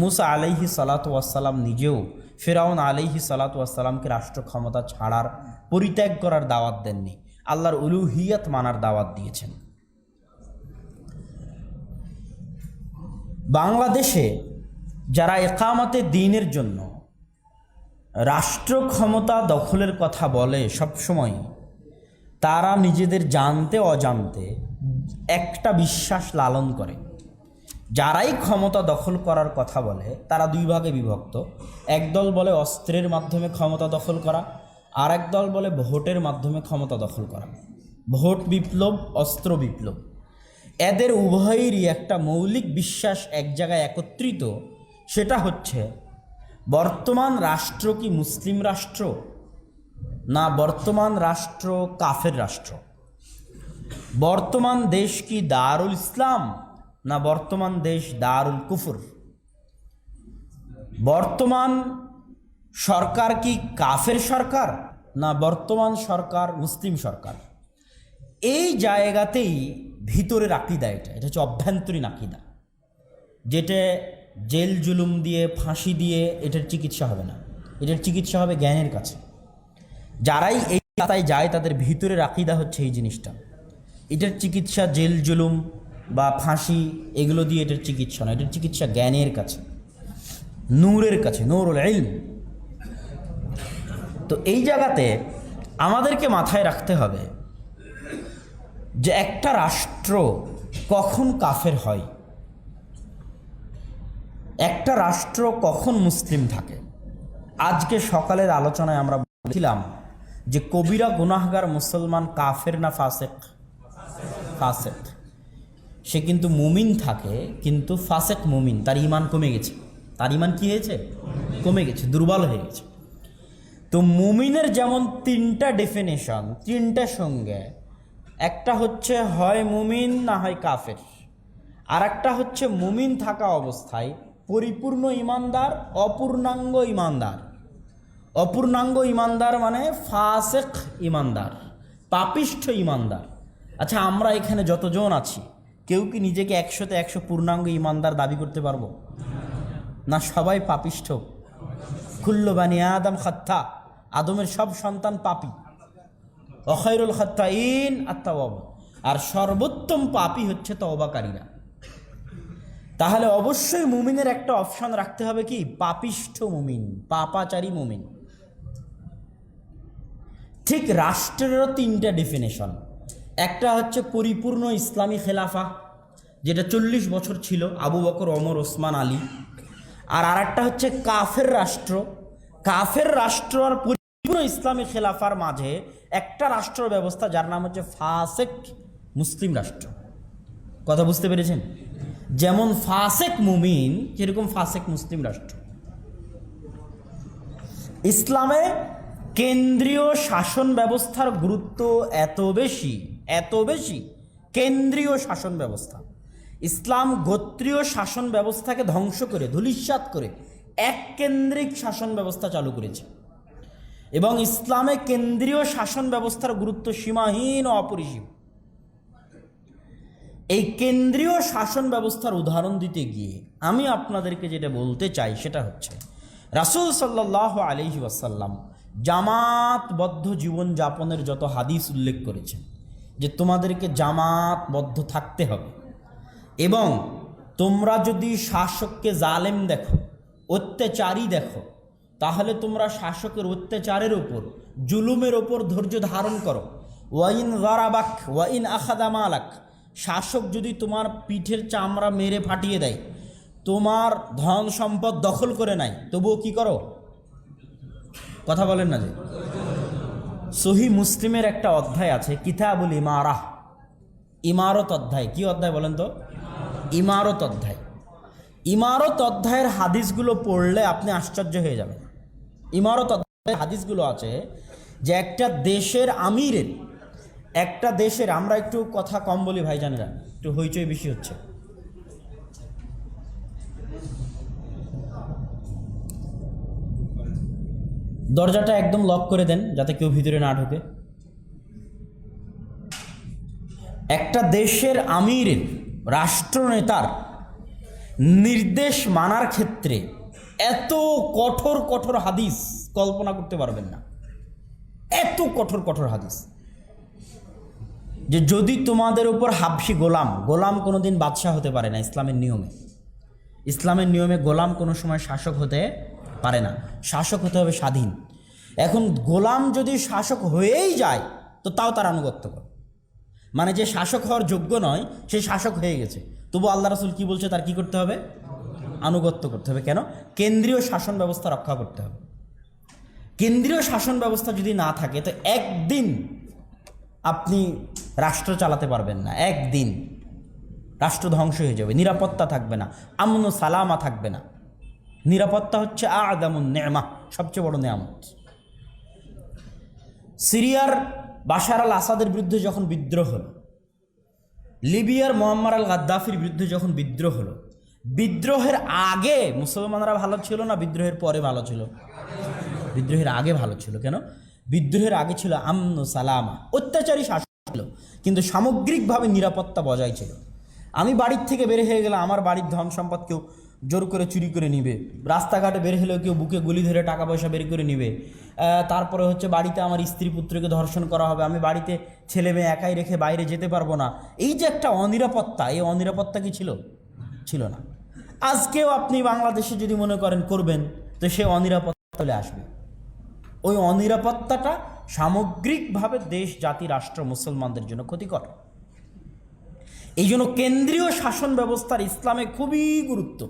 মুসা আলাইহি সালাতু ওয়াসসালাম নিজেও ফিরআউন আলাইহি সালাতু ওয়াসসালামকে রাষ্ট্র ক্ষমতা ছাড়ার, পরিত্যাগ করার দাওয়াত দেননি। আল্লাহর উলুহিয়াত মানার দাওয়াত দিয়েছেন। বাংলাদেশে যারা একামতে দ্বীনের জন্য রাষ্ট্র ক্ষমতা দখলের কথা বলে সবসময়, তারা নিজেদের জানতে অজান্তে একটা বিশ্বাস লালন করে। যারাই ক্ষমতা দখল করার কথা বলে তারা দুই ভাগে বিভক্ত। একদল বলে অস্ত্রের মাধ্যমে ক্ষমতা দখল করা, আর একদল বলে ভোটের মাধ্যমে ক্ষমতা দখল করা। ভোট বিপ্লব, অস্ত্র বিপ্লব, এদের উভয়েরই একটা মৌলিক বিশ্বাস এক জায়গায় একত্রিত। সেটা হচ্ছে বর্তমান রাষ্ট্র কি মুসলিম রাষ্ট্র, না বর্তমান রাষ্ট্র কাফের রাষ্ট্র? বর্তমান দেশ কি দারুল ইসলাম, না বর্তমান দেশ দারুল কুফর? বর্তমান সরকার কি কাফের সরকার, না বর্তমান সরকার মুসলিম সরকার? এই জায়গাতেই ভিতরের আকিদা, এটা হচ্ছে অভ্যন্তরীণ আকিদা, যেটা জেল জুলুম দিয়ে ফাঁসি দিয়ে এটার চিকিৎসা হবে না। এটার চিকিৎসা হবে জ্ঞানের কাছে। যারাই এই রাস্তায় যায় তাদের ভিতরের আকিদা হচ্ছে এই জিনিসটা। এটার চিকিৎসা জেল জুলুম বা ফাঁসি এগুলো দিয়ে এটার চিকিৎসা না, এটার চিকিৎসা জ্ঞানের কাছে, নূরের কাছে, নূরুল ইলম। তো এই জায়গাতে আমাদেরকে মাথায় রাখতে হবে যে একটা রাষ্ট্র কখন কাফের হয়, একটা রাষ্ট্র কখন মুসলিম থাকে। আজকে সকালের আলোচনায় আমরা বলেছিলাম যে কবিরা গুনাহগার মুসলমান কাফের না ফাসেক? ফাসেক। সে কিন্তু মুমিন থাকে, কিন্তু ফাসেক মুমিন, তার ঈমান কমে গেছে। তার ঈমান কি হয়েছে? কমে গেছে, দুর্বল হয়ে গেছে। তো মুমিনের যেমন তিনটা ডেফিনেশন, তিনটা সংজ্ঞা। একটা হচ্ছে হয় মুমিন না হয় কাফের, আর একটা হচ্ছে মুমিন থাকা অবস্থায় পরিপূর্ণ ইমানদার, অপূর্ণাঙ্গ ইমানদার। অপূর্ণাঙ্গ ইমানদার মানে ফাসেক ইমানদার, পাপিষ্ঠ ইমানদার। আচ্ছা, আমরা এখানে যতজন আছি কেউ কি নিজেকে 100-তে 100 পূর্ণাঙ্গ ইমানদার দাবি করতে পারবো না? সবাই পাপিষ্ঠ। কুল্লু বানি আদম খাত্তা, আদমের সব সন্তান পাপী। অখায়রুল খাত্তাইন আত-তাওয়াব, আর সর্বোত্তম পাপী হচ্ছে তওবাকারীরা। তাহলে অবশ্যই মুমিনের একটা অপশন রাখতে হবে, কি? পাপিষ্ঠ মুমিন, পাপাচারী মুমিন। ঠিক রাষ্ট্রেরও তিনটা ডেফিনেশন। একটা হচ্ছে পরিপূর্ণ ইসলামী খেলাফা, যেটা 40 বছর ছিল আবু বকর, ওমর, ওসমান, আলী। আর আরেকটা হচ্ছে কাফের রাষ্ট্র। কাফের রাষ্ট্র আর পরিপূর্ণ ইসলামী খেলাফার মাঝে একটা রাষ্ট্র ব্যবস্থা, যার নাম হচ্ছে ফাসেক মুসলিম রাষ্ট্র। কথা বুঝতে পেরেছেন? যেমন ফাসেক মুমিন, যেরকম ফাসেক মুসলিম রাষ্ট্র। ইসলামে কেন্দ্রীয় শাসন ব্যবস্থার গুরুত্ব এত বেশি, এত বেশি। কেন্দ্রীয় শাসন ব্যবস্থা, ইসলাম গোত্রীয় শাসন ব্যবস্থাকে ধ্বংস করে, ধূলিসাৎ করে এক কেন্দ্রিক শাসন ব্যবস্থা চালু করেছে। এবং ইসলামে কেন্দ্রীয় শাসন ব্যবস্থার গুরুত্ব সীমাহীন ও অপরিসীম। এই কেন্দ্রীয় শাসন ব্যবস্থার উদাহরণ দিতে গিয়ে আমি আপনাদেরকে যেটা বলতে চাই সেটা হচ্ছে, রাসূল সাল্লাল্লাহু আলাইহি ওয়াসাল্লাম জামাতবদ্ধ জীবনযাপনের যত হাদিস উল্লেখ করেছেন, যে তোমাদেরকে জামাতবদ্ধ থাকতে হবে, এবং তোমরা যদি শাসককে জালেম দেখো, অত্যাচারী দেখো, তাহলে তোমরা শাসকের অত্যাচারের ওপর, জুলুমের ওপর ধৈর্য ধারণ করো। ওয়াইন যারাবাক ওয়াইন আখাযা মালাক, শাসক যদি তোমার পিঠের চামড়া মেরে ফাটিয়ে দেয়, তোমার ধন সম্পদ দখল করে নেয়, তবুও কি করো? কথা বলেন না যে? সহিহ মুসলিমের একটা অধ্যায় আছে, কিতাবুল ইমারাহ, ইমারত অধ্যায়। কি অধ্যায় বলেন তো? ইমারত অধ্যায়। ইমারত অধ্যায়ের হাদিসগুলো পড়লে আপনি আশ্চর্য হয়ে যাবেন। ইমারত অধ্যায়ের হাদিসগুলো আছে যে একটা দেশের আমিরের, একটা দেশের, আমরা একটু কথা কম বলি ভাইজানেরা, একটু হইচই বেশি হচ্ছে। দরজাটা একদম লক করে দেন যাতে কেউ ভিতরে না ঢোকে। একটা দেশের আমিরের, রাষ্ট্রনেতার নির্দেশ মানার ক্ষেত্রে এত কঠোর কঠোর হাদিস কল্পনা করতে পারবেন না। এত কঠোর কঠোর হাদিস। যে যদি তোমাদের উপর হাবশি গোলাম, গোলাম কোনোদিন বাদশাহ হতে পারে না ইসলামের নিয়মে। ইসলামের নিয়মে গোলাম কোনো সময় শাসক হতে পারে না, শাসক হতে হবে স্বাধীন। এখন গোলাম যদি শাসক হয়েই যায় তো তাও তার আনুগত্য করে, মানে যে শাসক হওয়ার যোগ্য নয় সে শাসক হয়ে গেছে, তবু আল্লাহ রাসূল কি বলছে, তার কি করতে হবে? আনুগত্য করতে হবে। কেন? কেন্দ্রীয় শাসন ব্যবস্থা রক্ষা করতে হবে। কেন্দ্রীয় শাসন ব্যবস্থা যদি না থাকে তো একদিন আপনি রাষ্ট্র চালাতে পারবেন না, একদিন রাষ্ট্র ধ্বংস হয়ে যাবে, নিরাপত্তা থাকবে না, আমন সালামা থাকবে না। নিরাপত্তা হচ্ছে আ'যামুন নি'মা, সবচেয়ে বড় নিয়ামত। সিরিয়ার বাশার আল আসাদের বিরুদ্ধে যখন বিদ্রোহ হলো, লিবিয়ার মুয়াম্মার আল গাদ্দাফির বিরুদ্ধে যখন বিদ্রোহ হলো, বিদ্রোহের আগে মুসলমানরা ভালো ছিল না বিদ্রোহের পরে ভালো ছিল? বিদ্রোহের আগে ভালো ছিল। কেন? বিদ্রোহের আগে ছিল আমন সালামা, অত্যাচারী শাসন ছিল কিন্তু সামগ্রিকভাবে নিরাপত্তা বজায় ছিল। আমি বাড়ির থেকে বের হয়ে গেলে আমার বাড়ির ধন সম্পদ কেউ জোর করে চুরি করে নিবে, রাস্তাঘাটে বের হলেও কেউ বুকে গুলি ধরে টাকা পয়সা বের করে নিবে, তারপরে হচ্ছে বাড়িতে আমার স্ত্রী পুত্রকে ধর্ষণ করা হবে, আমি বাড়িতে ছেলে মেয়ে একাই রেখে বাইরে যেতে পারবো না। এই যে একটা অনিরাপত্তা, এই অনিরাপত্তা কি ছিল? ছিল না। আজকেও আপনি বাংলাদেশে যদি মনে করেন করবেন তো সে অনিরাপত্তা চলে আসবে। ওই অনিরাপত্তাটা সামগ্রিকভাবে দেশ, জাতি, রাষ্ট্র, মুসলমানদের জন্য ক্ষতিকর। এই জন্য কেন্দ্রীয় শাসন ব্যবস্থার ইসলামে খুবই গুরুত্ব।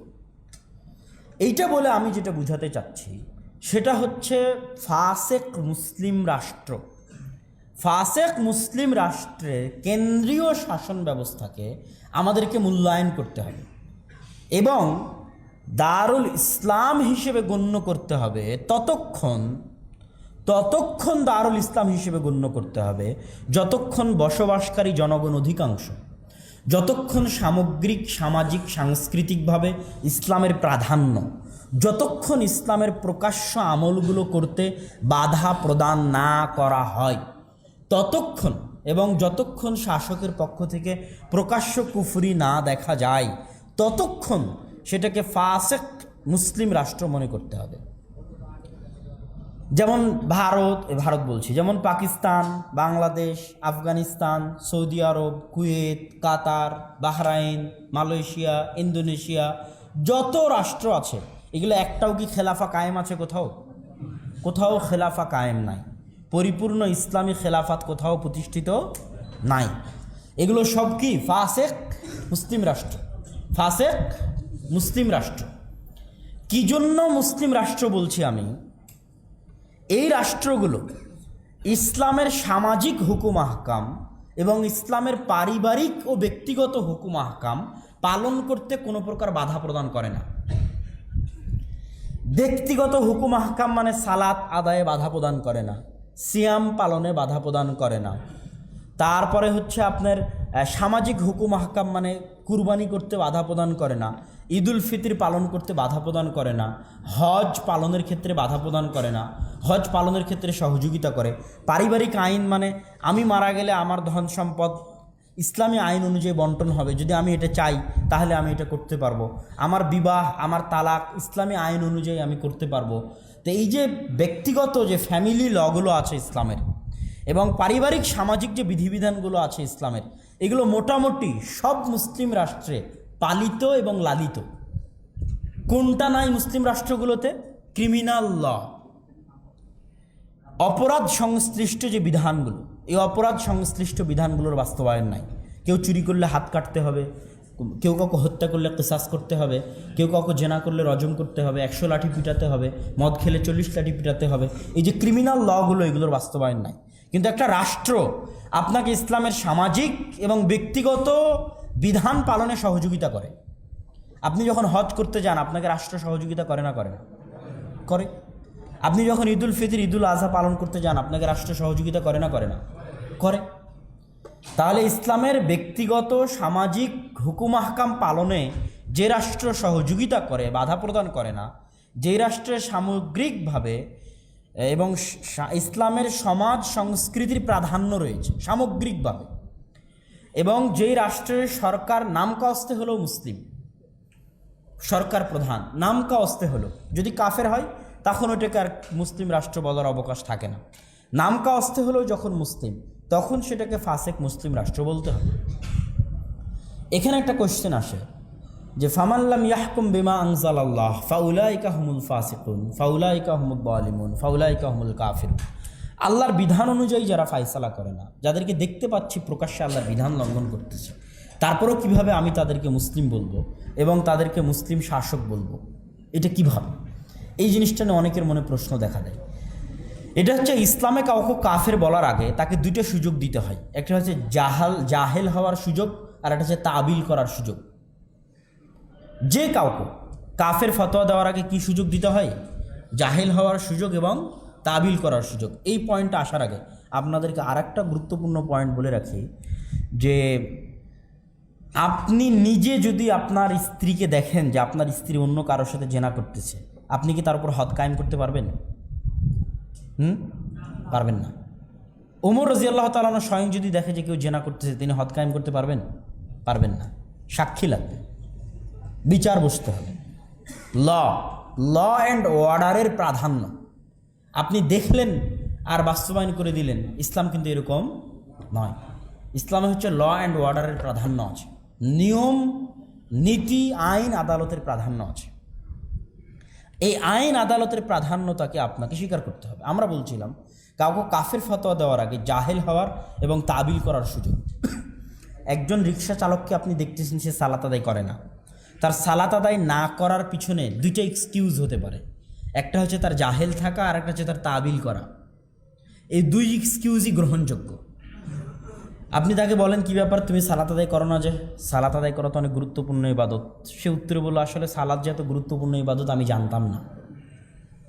এইটা বলে আমি যেটা বুঝাতে চাচ্ছি সেটা হচ্ছে ফাসেক মুসলিম রাষ্ট্র, ফাসেক মুসলিম রাষ্ট্রের কেন্দ্রীয় শাসন ব্যবস্থাকে আমাদেরকে মূল্যায়ন করতে হবে এবং দারুল ইসলাম হিসেবে গণ্য করতে হবে। ততক্ষণ দারুল ইসলাম হিসেবে গণ্য করতে হবে যতক্ষণ বসবাসকারী জনগণ অধিকাংশ, যতক্ষণ সামগ্রিক সামাজিক সাংস্কৃতিকভাবে ইসলামের প্রাধান্য, যতক্ষণ ইসলামের প্রকাশ্য আমলগুলো করতে বাধা প্রদান না করা হয় ততক্ষণ, এবং যতক্ষণ শাসকের পক্ষ থেকে প্রকাশ্য কুফরি না দেখা যায় ততক্ষণ সেটাকে ফাসেক মুসলিম রাষ্ট্র মনে করতে হবে। যেমন ভারত বলছি, যেমন পাকিস্তান, বাংলাদেশ, আফগানিস্তান, সৌদি আরব, কুয়েত, কাতার, বাহরাইন, মালয়েশিয়া, ইন্দোনেশিয়া, যত রাষ্ট্র আছে এগুলো একটাও কি খেলাফা কায়েম আছে? কোথাও খেলাফা কায়েম নাই। পরিপূর্ণ ইসলামী খেলাফাত কোথাও প্রতিষ্ঠিত নাই। এগুলো সব কি ফাসেক মুসলিম রাষ্ট্র। ফাসেক মুসলিম রাষ্ট্র। কি জন্য মুসলিম রাষ্ট্র বলছি আমি? এই রাষ্ট্রগুলো ইসলামের সামাজিক হুকুম আহকাম এবং ইসলামের পারিবারিক ও ব্যক্তিগত হুকুম আহকাম পালন করতে কোনো প্রকার বাধা প্রদান করে না। ব্যক্তিগত হুকুম আহকাম মানে সালাত আদায়ে বাধা প্রদান করে না, সিয়াম পালনে বাধা প্রদান করে না। তারপরে হচ্ছে আপনার সামাজিক হুকুম আহকাম মানে কুরবানি করতে বাধা প্রদান করে না, ঈদুল ফিতর পালন করতে বাধা প্রদান করে না, হজ পালনের ক্ষেত্রে বাধা প্রদান করে না, হজ পালনের ক্ষেত্রে সহযোগিতা করে। পারিবারিক আইন মানে আমি মারা গেলে আমার ধন সম্পদ ইসলামী আইন অনুযায়ী বন্টন হবে, যদি আমি এটা চাই তাহলে আমি এটা করতে পারবো। আমার বিবাহ, আমার তালাক ইসলামী আইন অনুযায়ী আমি করতে পারবো। তো এই যে ব্যক্তিগত যে ফ্যামিলি লগুলো আছে ইসলামের এবং পারিবারিক সামাজিক যে বিধিবিধানগুলো আছে ইসলামের, এগুলো মোটামুটি সব মুসলিম রাষ্ট্রে পালিত এবং লালিত। কোনটা নাই মুসলিম রাষ্ট্রগুলোতে? ক্রিমিনাল ল, অপরাধ সংশ্লিষ্ট যে বিধানগুলো, এই অপরাধ সংশ্লিষ্ট বিধানগুলোর বাস্তবায়ন নাই। কেউ চুরি করলে হাত কাটতে হবে, কেউ কাউকে হত্যা করলে কিসাস করতে হবে, কেউ কাউকে জেনা করলে রজম করতে হবে, 100 লাঠি পিটাতে হবে, মদ খেলে 40 লাঠি পিটাতে হবে। এই যে ক্রিমিনাল লগুলো, এগুলোর বাস্তবায়ন নাই। কিন্তু একটা রাষ্ট্র আপনাকে ইসলামের সামাজিক এবং ব্যক্তিগত বিধান পালনে সহযোগিতা করে। আপনি যখন হজ করতে যান আপনাকে রাষ্ট্র সহযোগিতা করে না? করে। আপনি যখন ঈদুল ফিতর, ঈদুল আজহা পালন করতে যান আপনাকে রাষ্ট্র সহযোগিতা করে না? করে। তাহলে ইসলামের ব্যক্তিগত সামাজিক হুকুম আহকাম পালনে যে রাষ্ট্র সহযোগিতা করে, বাধা প্রদান করে না, যে রাষ্ট্রের সামগ্রিকভাবে এবং ইসলামের সমাজ সংস্কৃতির প্রাধান্য রয়েছে সামগ্রিকভাবে, এবং যেই রাষ্ট্রের সরকার নামকা অস্তে হলেও মুসলিম, সরকার প্রধান নামকা অস্তে হলো, যদি কাফের হয় তখন ওটাকে আর মুসলিম রাষ্ট্র বলার অবকাশ থাকে না। নামকা অস্তে হলেও যখন মুসলিম তখন সেটাকে ফাসেক মুসলিম রাষ্ট্র বলতে হবে। এখানে একটা কোশ্চেন আসে যে ফামাল্লাম ইয়াহকুম বিমা আনজালাল্লাহ ফাউলাইকা হুমুল ফাসিকুন ফাউলাইকা হুমুল যালিমুন ফাউলাইকা হুমুল কাফিরুন। আল্লাহর বিধান অনুযায়ী যারা ফায়সালা করে না, যাদেরকে দেখতে পাচ্ছি প্রকাশ্যে আল্লাহর বিধান লঙ্ঘন করতেছে, তারপরেও কিভাবে আমি তাদেরকে মুসলিম বলবো এবং তাদেরকে মুসলিম শাসক বলবো, এটা কিভাবে? এই জিনিসটা নিয়ে অনেকের মনে প্রশ্ন দেখা দেয়। এটা হচ্ছে ইসলামে কাউকে কাফের বলার আগে তাকে দুইটা সুযোগ দিতে হয়। একটা হচ্ছে জাহেল হওয়ার সুযোগ, আর একটা হচ্ছে তাবিল করার সুযোগ। যে কাউকে কাফের ফতোয়া দেওয়ার আগে কি সুযোগ দিতে হয়? জাহেল হওয়ার সুযোগ এবং তাবিল করার সুযোগ। এই পয়েন্টটা আসার আগে আপনাদেরকে আরেকটা গুরুত্বপূর্ণ পয়েন্ট বলে রাখি যে আপনি নিজে যদি আপনার স্ত্রীকে দেখেন যে আপনার স্ত্রী অন্য কারোর সাথে জেনা করতেছে, আপনি কি তার উপর হদ কায়েম করতে পারবেন? পারবেন না। ওমর রাদিয়াল্লাহু তাআলা আনহু স্বয়ং যদি দেখে যে কেউ জেনা করতেছে, তিনি হদ কায়েম করতে পারবেন? পারবেন না। সাক্ষী লাগবে, বিচার বসতে হবে। ল অ্যান্ড অর্ডারের প্রাধান্য আপনি দেখলেন আর বাস্তবায়ন করে দিলেন। ইসলাম কিন্তু এরকম নয়। ইসলামে হচ্ছে ল অ্যান্ড অর্ডারের প্রাধান্য আছে, নিয়ম নীতি আইন আদালতের প্রাধান্য আছে। এই আইন আদালতের প্রাধান্যতাকে আপনাকে স্বীকার করতে হবে। আমরা বলছিলাম কাউকে কাফের ফতোয়া দেওয়ার আগে জাহেল হওয়ার এবং তাবিল করার সুযোগ। একজন রিক্সা চালককে আপনি দেখতেছেন সে সালাত আদায় করে না, তার সালাত আদায় না করার পিছনে দুইটা এক্সকিউজ হতে পারে। একটা হচ্ছে তার জাহেল থাকা, আর একটা হচ্ছে তার তাবিল করা। এই দুই এক্সকিউজই গ্রহণযোগ্য। আপনি তাকে বলেন কি ব্যাপার, তুমি সালাত আদায় করো না? যে সালাত আদায় করা তো অনেক গুরুত্বপূর্ণ ইবাদত। সে উত্তরে বলল, আসলে সালাত যে এত গুরুত্বপূর্ণ ইবাদত আমি জানতাম না।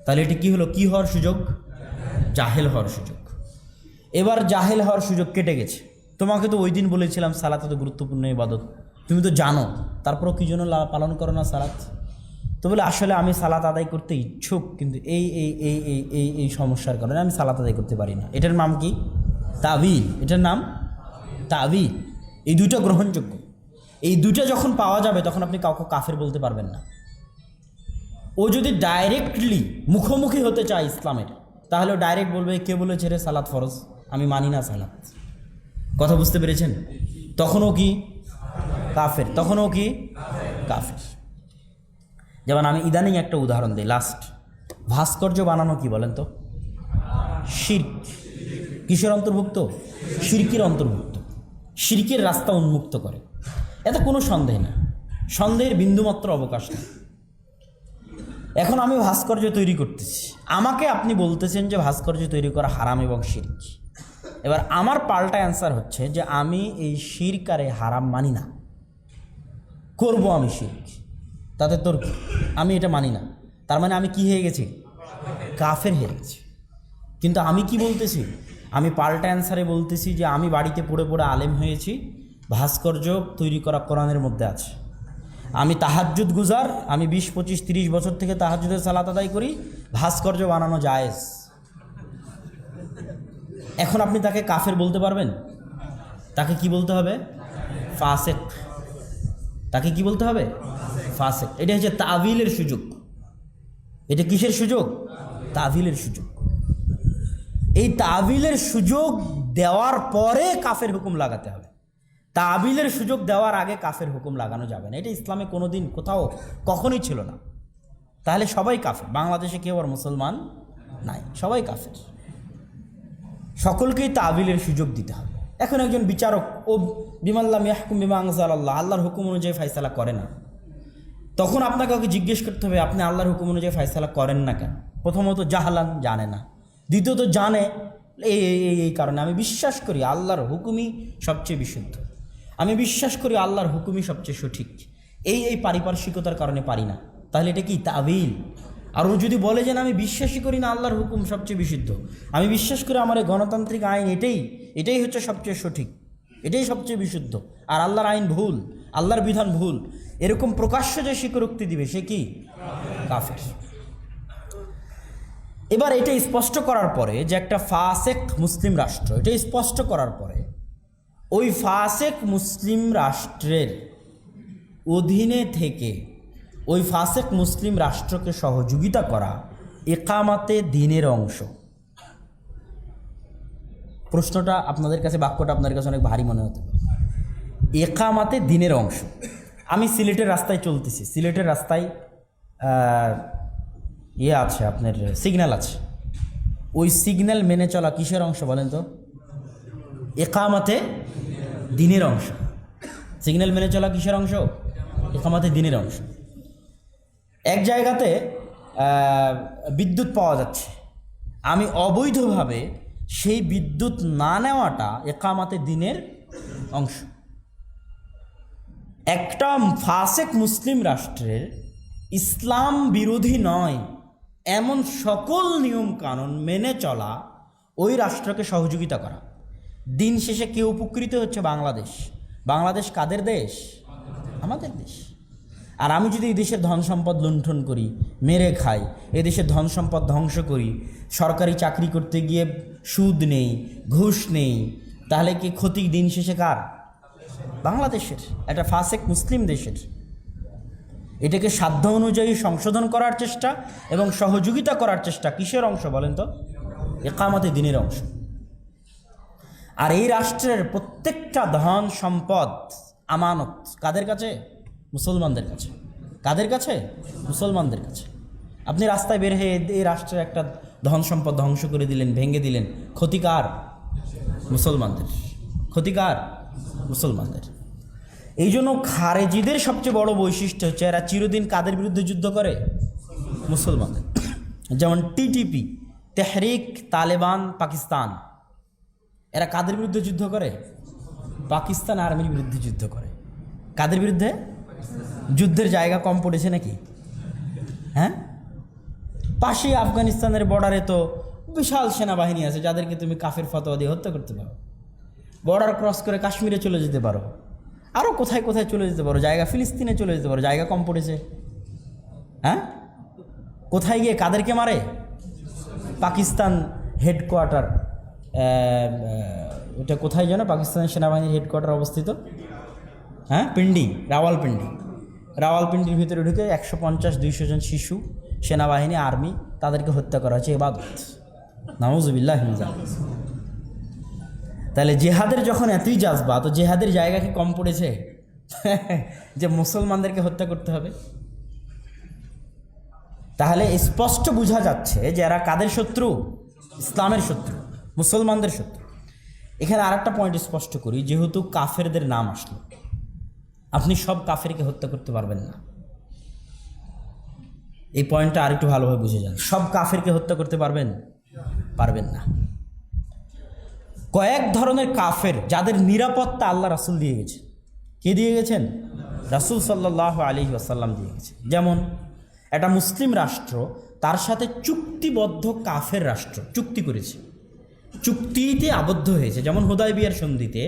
তাহলে এটি কী হলো? কী হওয়ার সুযোগ? জাহেল হওয়ার সুযোগ। এবার জাহেল হওয়ার সুযোগ কেটে গেছে। তোমাকে তো ওই দিন বলেছিলাম সালাত এত গুরুত্বপূর্ণ ইবাদত, তুমি তো জানো, তারপরও কী জন্য পালন করো না সালাত? তো বলে আসলে আমি সালাত আদায় করতে ইচ্ছুক, কিন্তু এই এই এই এই এই এই সমস্যার কারণে আমি সালাত আদায় করতে পারি না। এটার নাম কি? তাবিল। এটার নাম তাবিল। এই দুইটা গ্রহণযোগ্য। এই দুইটা যখন পাওয়া যাবে তখন আপনি কাউকে কাফের বলতে পারবেন না। ও যদি ডাইরেক্টলি মুখোমুখি হতে চায় ইসলামের, তাহলে ডাইরেক্ট বলবে কে বলেছে রে সালাত ফরজ, আমি মানি না সালাত। কথা বুঝতে পেরেছেন? তখনও কি কাফের? তখনও কি কাফের। যেমন আমি ইদানিং একটা উদাহরণ দিই, লাস্ট। ভাস্কর্য বানানো কি বলেন তো? শিরক। কিসের অন্তর্ভুক্ত? শিরকের অন্তর্ভুক্ত। শিরকের রাস্তা উন্মুক্ত করে, এতে কোনো সন্দেহ না, সন্দেহের বিন্দুমাত্র অবকাশ নেই। এখন আমি ভাস্কর্য তৈরি করতেছি, আমাকে আপনি বলতেছেন যে ভাস্কর্য তৈরি করা হারাম এবং শিরক। এবার আমার পাল্টা অ্যান্সার হচ্ছে যে আমি এই শিরক আর হারাম মানি না, করব আমি শিরক, তাতে তোর কি? আমি এটা মানি না। তার মানে আমি কি হয়ে গেছি? কাফের হয়ে গেছি। কিন্তু আমি কি বলতেছি? আমি পাল্টা অ্যান্সারে বলতেছি যে আমি বাড়িতে পড়ে পড়ে আলেম হয়েছি, ভাস্কর্য তৈরি করা কোরআনের মধ্যে আছে। আমি তাহাজ্জুদ গুজার, আমি 20, 25, 30 বছর থেকে তাহাজ্জুদের সালাত আদায় করি, ভাস্কর্য বানানো জায়েজ। এখন আপনি তাকে কাফের বলতে পারবেন? তাকে কি বলতে হবে? ফাসেক। তাকে কি বলতে হবে? ফাসেক। এটা হচ্ছে তাবিলের সুযোগ। এটা কিসের সুযোগ? তাবিলের সুযোগ। এই তাবিলের সুযোগ দেওয়ার পরে কাফের হুকুম লাগাতে হবে। তাবিলের সুযোগ দেওয়ার আগে কাফের হুকুম লাগানো যাবে না। এটা ইসলামে কোনো দিন কোথাও কখনোই ছিল না। তাহলে সবাই কাফের। বাংলাদেশে কেউ আর মুসলমান নাই, সবাই কাফের। সকলকেই তাবিলের সুযোগ দিতে হবে। এখন একজন বিচারক ও বিমাল্লাম ইয়াহকুম বিমা আনজালাল্লাহ, আল্লাহর হুকুম অনুযায়ী ফয়সালা করে না, তখন আপনাকে ওকে জিজ্ঞেস করতে হবে আপনি আল্লাহর হুকুম অনুযায়ী ফয়সালা করেন না কেন? প্রথমত জাহালান, জানে না। দ্বিতীয়ত জানে এই কারণে। আমি বিশ্বাস করি আল্লাহর হুকুমই সবচেয়ে বিশুদ্ধ, আমি বিশ্বাস করি আল্লাহর হুকুমই সবচেয়ে সঠিক, এই পারিপার্শ্বিকতার কারণে পারি না। তাহলে এটা কি? তাবিল। আর ও যদি বলে যে আমি বিশ্বাসই করি না আল্লাহর হুকুম সবচেয়ে বিশুদ্ধ, আমি বিশ্বাস করি আমার এই গণতান্ত্রিক আইন এটাই হচ্ছে সবচেয়ে সঠিক, এটাই সবচেয়ে বিশুদ্ধ, আর আল্লাহর আইন ভুল, আল্লাহর বিধান ভুল, এরকম প্রকাশ্য যে স্বীকারোক্তি দিবে সে কি? কাফের। এবার এটা স্পষ্ট করার পরে যে একটা ফাসেক মুসলিম রাষ্ট্র, এটা স্পষ্ট করার পরে ওই ফাসেক মুসলিম রাষ্ট্রের অধীনে থেকে ওই ফাসেক মুসলিম রাষ্ট্রকে সহযোগিতা করা ইকামাতে দ্বীনের অংশ। প্রশ্নটা আপনাদের কাছে, বাক্যটা আপনাদের কাছে অনেক ভারী মনে হতে পারে। একামাতে দিনের অংশ। আমি সিলেটের রাস্তায় চলতেছি, সিলেটের রাস্তায় ইয়ে আছে, আপনার সিগন্যাল আছে। ওই সিগন্যাল মেনে চলা কিসের অংশ বলেন তো? একামাতে দিনের অংশ। সিগন্যাল মেনে চলা কিসের অংশ? একামাতে দিনের অংশ। এক জায়গাতে বিদ্যুৎ পাওয়া যাচ্ছে, আমি অবৈধভাবে সেই বিদ্যুৎ না নেওয়াটা একামাতে দিনের অংশ। একটা ফাসেক মুসলিম রাষ্ট্রের ইসলাম বিরোধী নয় এমন সকল নিয়ম কানুন মেনে চলা, ওই রাষ্ট্রকে সহযোগিতা করা। দিন শেষে কে উপকৃত হচ্ছে? বাংলাদেশ। বাংলাদেশ কাদের দেশ? আমাদের দেশ। আর আমি যদি এই দেশের ধন সম্পদ লুণ্ঠন করি, মেরে খাই, এ দেশের ধন সম্পদ ধ্বংস করি, সরকারি চাকরি করতে গিয়ে সুদ নেই, ঘুষ নেই, তাহলে কি ক্ষতি দিন শেষে কার? বাংলাদেশের, একটা ফাসেক মুসলিম দেশের। এটাকে সাধ্য অনুযায়ী সংশোধন করার চেষ্টা এবং সহযোগিতা করার চেষ্টা কিসের অংশ বলেন তো? একামতে দিনের অংশ। আর এই রাষ্ট্রের প্রত্যেকটা ধন সম্পদ আমানত কাদের কাছে? মুসলমানদের কাছে। কাদের কাছে? মুসলমানদের কাছে। আপনি রাস্তায় বের হয়ে এই রাষ্ট্রের একটা ধন সম্পদ ধ্বংস করে দিলেন, ভেঙে দিলেন, ক্ষতিকার? মুসলমানদের। ক্ষতিকার? মুসলমানদের। এই জন্য খারেজিদের সবচেয়ে বড় বৈশিষ্ট্য হচ্ছে এরা চিরদিন কাদের বিরুদ্ধে যুদ্ধ করে? মুসলমানদের। যেমন টিটিপি, তেহরিক তালেবান পাকিস্তান, এরা কাদের বিরুদ্ধে যুদ্ধ করে? পাকিস্তান আর্মির বিরুদ্ধে যুদ্ধ করে। কাদের বিরুদ্ধে? যুদ্ধের জায়গা কম পড়েছে নাকি? হ্যাঁ, পাশে আফগানিস্তানের বর্ডারে তো বিশাল সেনাবাহিনী আছে যাদেরকে তুমি কাফের ফতোয়া দিয়ে হত্যা করতে পারো। বর্ডার ক্রস করে কাশ্মীরে চলে যেতে পারো, আরও কোথায় কোথায় চলে যেতে পারো, জায়গা ফিলিস্তিনে চলে যেতে পারো, জায়গা কম পড়েছে? হ্যাঁ, কোথায় গিয়ে কাদেরকে মারে? পাকিস্তান হেডকোয়ার্টার, ওটা কোথায় যেন পাকিস্তানের সেনাবাহিনীর হেডকোয়ার্টার অবস্থিত? হ্যাঁ, পিন্ডি, রাওয়ালপিন্ডি। রাওয়ালপিন্ডির ভিতরে ঢুকে 150-200 জন শিশু, সেনাবাহিনী, আর্মি, তাদেরকে হত্যা করা হচ্ছে ইবাদত। নাউজুবিল্লাহ। তাহলে জেহাদের যখন এতই জাজবা, তো জেহাদের জায়গা কি কম পড়েছে যে মুসলমানদেরকে হত্যা করতে হবে? তাহলে স্পষ্ট বোঝা যাচ্ছে যে এরা কাদের শত্রু? ইসলামের শত্রু, মুসলমানদের শত্রু। এখানে আরেকটা পয়েন্ট স্পষ্ট করি, যেহেতু কাফেরদের নাম আসলো, আপনি সব কাফেরকে হত্যা করতে পারবেন না। এই পয়েন্টটা আরেকটু ভালোভাবে বুঝে যান। সব কাফেরকে হত্যা করতে পারবেন? পারবেন না। কয়েক ধরনের কাফের যাদের নিরাপত্তা আল্লাহ রাসূল দিয়ে গেছে। কে দিয়ে গেছেন? রাসূল সাল্লাল্লাহু আলাইহি ওয়াসাল্লাম দিয়ে গেছে। যেমন একটা মুসলিম রাষ্ট্র তার সাথে চুক্তিবদ্ধ কাফের রাষ্ট্র চুক্তি করেছে, চুক্তিতে আবদ্ধ হয়েছে। যেমন হুদায়বিয়ার সন্ধিতে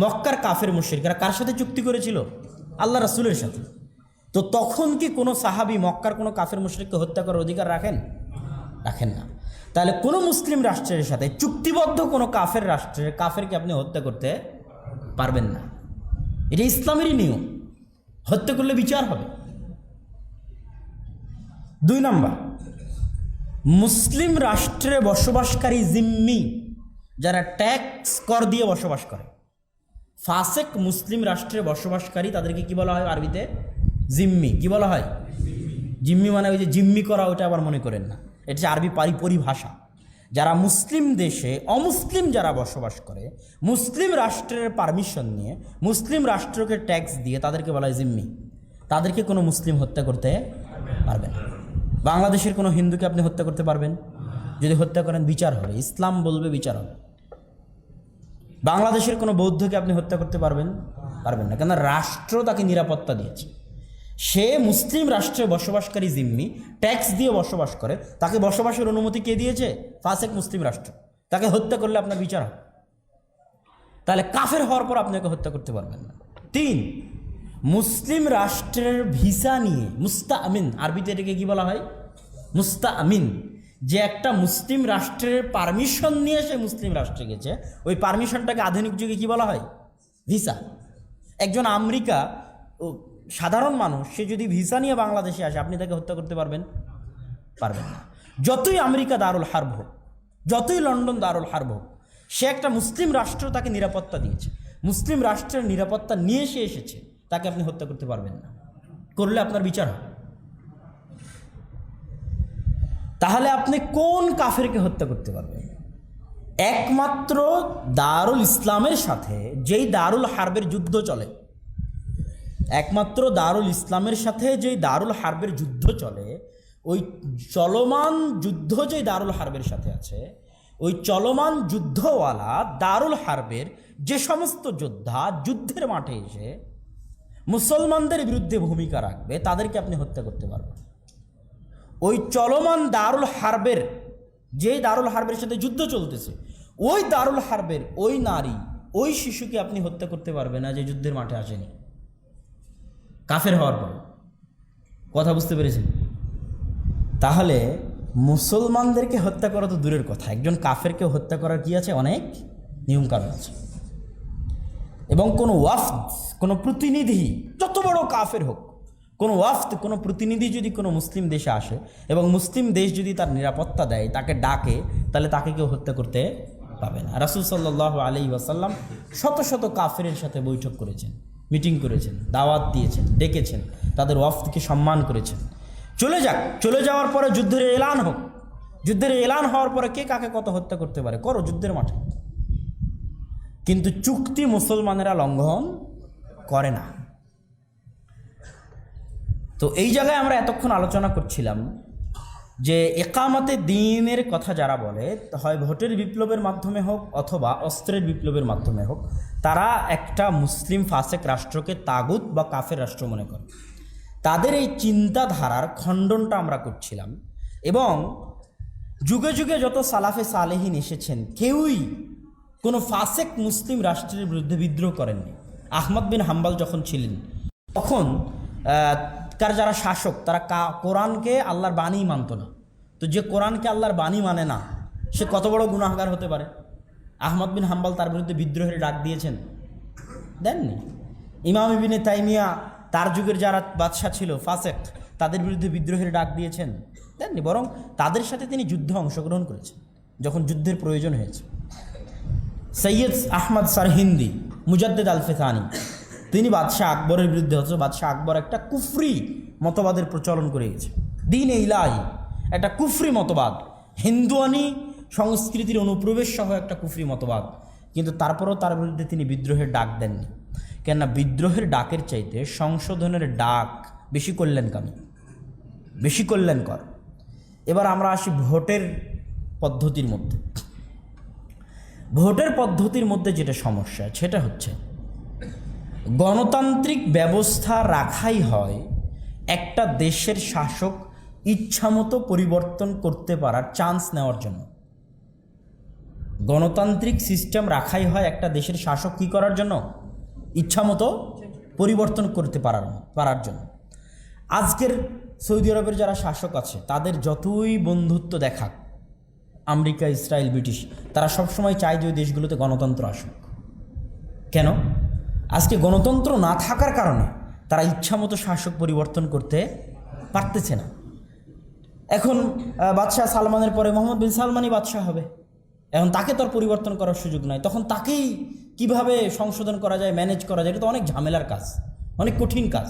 মক্কার কাফের মুশরিকরা কার সাথে চুক্তি করেছিল? আল্লাহ রাসূলের সাথে। তো তখন কি কোনো সাহাবী মক্কার কোনো কাফের মুশরিককে হত্যা করার অধিকার রাখেন? রাখেন না। তাহলে কোনো মুসলিম রাষ্ট্রের সাথে চুক্তিবদ্ধ কোনো কাফের রাষ্ট্রের কাফেরকে আপনি হত্যা করতে পারবেন না। এটা ইসলামেরই নিয়ম, হত্যা করলে বিচার হবে। 2 নম্বর, মুসলিম রাষ্ট্রে বসবাসকারী জিম্মি, যারা ট্যাক্স কর দিয়ে বসবাস করে। ফাসেক মুসলিম রাষ্ট্রে বসবাসকারী তাদেরকে কি বলা হয় আরবিতে? জিম্মি। কি বলা হয়? জিম্মি মানে ওই যে জিম্মি করা, ওইটা আবার মনে করেন না, এটা হচ্ছে আরবি পরিভাষা। যারা মুসলিম দেশে অমুসলিম যারা বসবাস করে, মুসলিম রাষ্ট্রের পারমিশন নিয়ে মুসলিম রাষ্ট্রকে ট্যাক্স দিয়ে, তাদেরকে বলা হয় জিম্মি। তাদেরকে কোনো মুসলিম হত্যা করতে পারবে না। বাংলাদেশের কোনো হিন্দুকে আপনি হত্যা করতে পারবেন? যদি হত্যা করেন বিচার হবে, ইসলাম বলবে বিচার হবে। বাংলাদেশের কোনো বৌদ্ধকে আপনি হত্যা করতে পারবেন? পারবেন না, কেন? রাষ্ট্র তাকে নিরাপত্তা দিয়েছে। সে মুসলিম রাষ্ট্রে বসবাসকারী জিম্মি, ট্যাক্স দিয়ে বসবাস করে, তাকে বসবাসের অনুমতি কে দিয়েছে? ফাসেক মুসলিম রাষ্ট্র। তাকে হত্যা করলে আপনার বিচার হবে। তাহলে কাফের হওয়ার পর আপনাকে হত্যা করতে পারবেন না। 3, মুসলিম রাষ্ট্রের ভিসা নিয়ে, মুস্তাআমিন, আরবিতে এটাকে কি বলা হয়? মুস্তাআমিন। যে একটা মুসলিম রাষ্ট্রের পারমিশন নিয়ে সে মুসলিম রাষ্ট্রে গেছে, ওই পারমিশনটাকে আধুনিক যুগে কি বলা হয়? ভিসা। একজন আমেরিকা সাধারণ মানুষ, সে যদি ভিসা নিয়ে বাংলাদেশে আসে, আপনি তাকে হত্যা করতে পারবেন? পারবেন না। যতই আমেরিকা দারুল হার্ব হোক, যতই লন্ডন দারুল হার্ব হোক, সে একটা মুসলিম রাষ্ট্র তাকে নিরাপত্তা দিয়েছে, মুসলিম রাষ্ট্রের নিরাপত্তা নিয়ে সে এসেছে, তাকে আপনি হত্যা করতে পারবেন না, করলে আপনার বিচার হবে। তাহলে আপনি কোন কাফেরকে হত্যা করতে পারবেন? একমাত্র দারুল ইসলামের সাথে যেই দারুল হারবের যুদ্ধ চলে, একমাত্র দারুল ইসলামের সাথে যেই দারুল হারবের যুদ্ধ চলে, ওই চলমান যুদ্ধ যেই দারুল হারবের সাথে আছে, ওই চলমান যুদ্ধওয়ালা দারুল হারবের যে সমস্ত যোদ্ধা যুদ্ধের মাঠে এসে মুসলমানদের বিরুদ্ধে ভূমিকা রাখবে, তাদেরকে আপনি হত্যা করতে পারবেন। ওই চলমান দারুল হারবের, যে দারুল হারবের সাথে যুদ্ধ চলতেছে, ওই দারুল হারবের ওই নারী, ওই শিশুকে আপনি হত্যা করতে পারবেন না যে যুদ্ধের মাঠে আসেনি, কাফের হওয়ার পর। কথা বুঝতে পেরেছেন? তাহলে মুসলমানদেরকে হত্যা করা তো দূরের কথা, একজন কাফেরকে হত্যা করার কি আছে? অনেক নিয়মকানুন আছে। এবং কোনো ওয়াফদ, কোনো প্রতিনিধি, যত বড় কাফের হোক, কোনো ওয়াফদ, কোনো প্রতিনিধি যদি কোনো মুসলিম দেশে আসে এবং মুসলিম দেশ যদি তার নিরাপত্তা দেয়, তাকে ডাকে, তাহলে তাকে কেউ হত্যা করতে পাবে না। রাসূল সাল্লাল্লাহু আলাইহি ওয়াসাল্লাম শত শত কাফেরের সাথে বৈঠক করেছেন, মিটিং করেছেন, দাওয়াত দিয়েছেন, ডেকেছেন, তাদের ওয়াফদকে সম্মান করেছেন। চলে যাক, চলে যাওয়ার পরে যুদ্ধের এলান হোক, যুদ্ধের এলান হওয়ার পরে কে কাকে কত হত্যা করতে পারে করো যুদ্ধের মাঠে, কিন্তু চুক্তি মুসলমানেরা লঙ্ঘন করে না। তো এই জায়গায় আমরা এতক্ষণ আলোচনা করছিলাম যে একামতে দ্বীনের কথা যারা বলে, হয় ভোটের বিপ্লবের মাধ্যমে হোক অথবা অস্ত্রের বিপ্লবের মাধ্যমে হোক, তারা একটা মুসলিম ফাসেক রাষ্ট্রকে তাগুত বা কাফের রাষ্ট্র মনে করে। তাদের এই চিন্তাধারার খণ্ডনটা আমরা করছিলাম। এবং যুগে যুগে যত সালাফে সালেহিন এসেছেন, কেউই কোনো ফাসেক মুসলিম রাষ্ট্রের বিরুদ্ধে বিদ্রোহ করেননি। আহমদ বিন হাম্বল যখন ছিলেন, তখন কার যারা শাসক, তারা কোরআনকে আল্লাহর বাণী মানত না। তো যে কোরআনকে আল্লাহর বাণী মানে না, সে কত বড় গুনাহগার হতে পারে? আহমদ বিন হাম্বল তার বিরুদ্ধে বিদ্রোহের ডাক দিয়েছেন? দেননি। ইমাম ইবনে তাইমিয়া তার যুগের যারা বাদশাহ ছিল ফাসেক, তাদের বিরুদ্ধে বিদ্রোহের ডাক দিয়েছেন? দেননি। বরং তাদের সাথে তিনি যুদ্ধে অংশগ্রহণ করেছেন যখন যুদ্ধের প্রয়োজন হয়েছে। সৈয়দ আহমদ সারহিন্দি, মুজাদ্দেদ আল ফিসানি, তিনি বাদশাহ আকবরের বিরুদ্ধে হচ্ছে। বাদশাহ আকবর একটা কুফরি মতবাদের প্রচলন করে গেছে, দ্বীনে ইলাহি, একটা কুফরি মতবাদ, হিন্দুয়ানি সংস্কৃতির অনুপ্রবেশ সহ একটা কুফরি মতবাদ। কিন্তু তারপরেও তার বিরুদ্ধে তিনি বিদ্রোহের ডাক দেননি। কেননা বিদ্রোহের ডাকের চাইতে সংশোধনের ডাক বেশি কল্যাণকামী, বেশি কল্যাণকর। এবার আমরা আসি ভোটের পদ্ধতির মধ্যে। ভোটের পদ্ধতির মধ্যে যেটা সমস্যা, সেটা হচ্ছে গণতান্ত্রিক ব্যবস্থা রাখাই হয় একটা দেশের শাসক ইচ্ছামতো পরিবর্তন করতে পারার চান্স নেওয়ার জন্য। গণতান্ত্রিক সিস্টেম রাখাই হয় একটা দেশের শাসক কী করার জন্য? ইচ্ছামতো পরিবর্তন করতে পারার জন্য। আজকের সৌদি আরবের যারা শাসক আছে, তাদের যতই বন্ধুত্ব দেখাক আমেরিকা, ইসরায়েল, ব্রিটিশ, তারা সবসময় চায় যে ওই দেশগুলোতে গণতন্ত্র আসুক। কেন? আজকে গণতন্ত্র না থাকার কারণে তারা ইচ্ছামতো শাসক পরিবর্তন করতে পারতেছে না। এখন বাদশাহ সালমানের পরে মোহাম্মদ বিন সালমানই বাদশাহ হবে, এখন তাকে তো আর পরিবর্তন করার সুযোগ নাই। তখন তাকেই কিভাবে সংশোধন করা যায়, ম্যানেজ করা যায়, এটা তো অনেক ঝামেলার কাজ, অনেক কঠিন কাজ।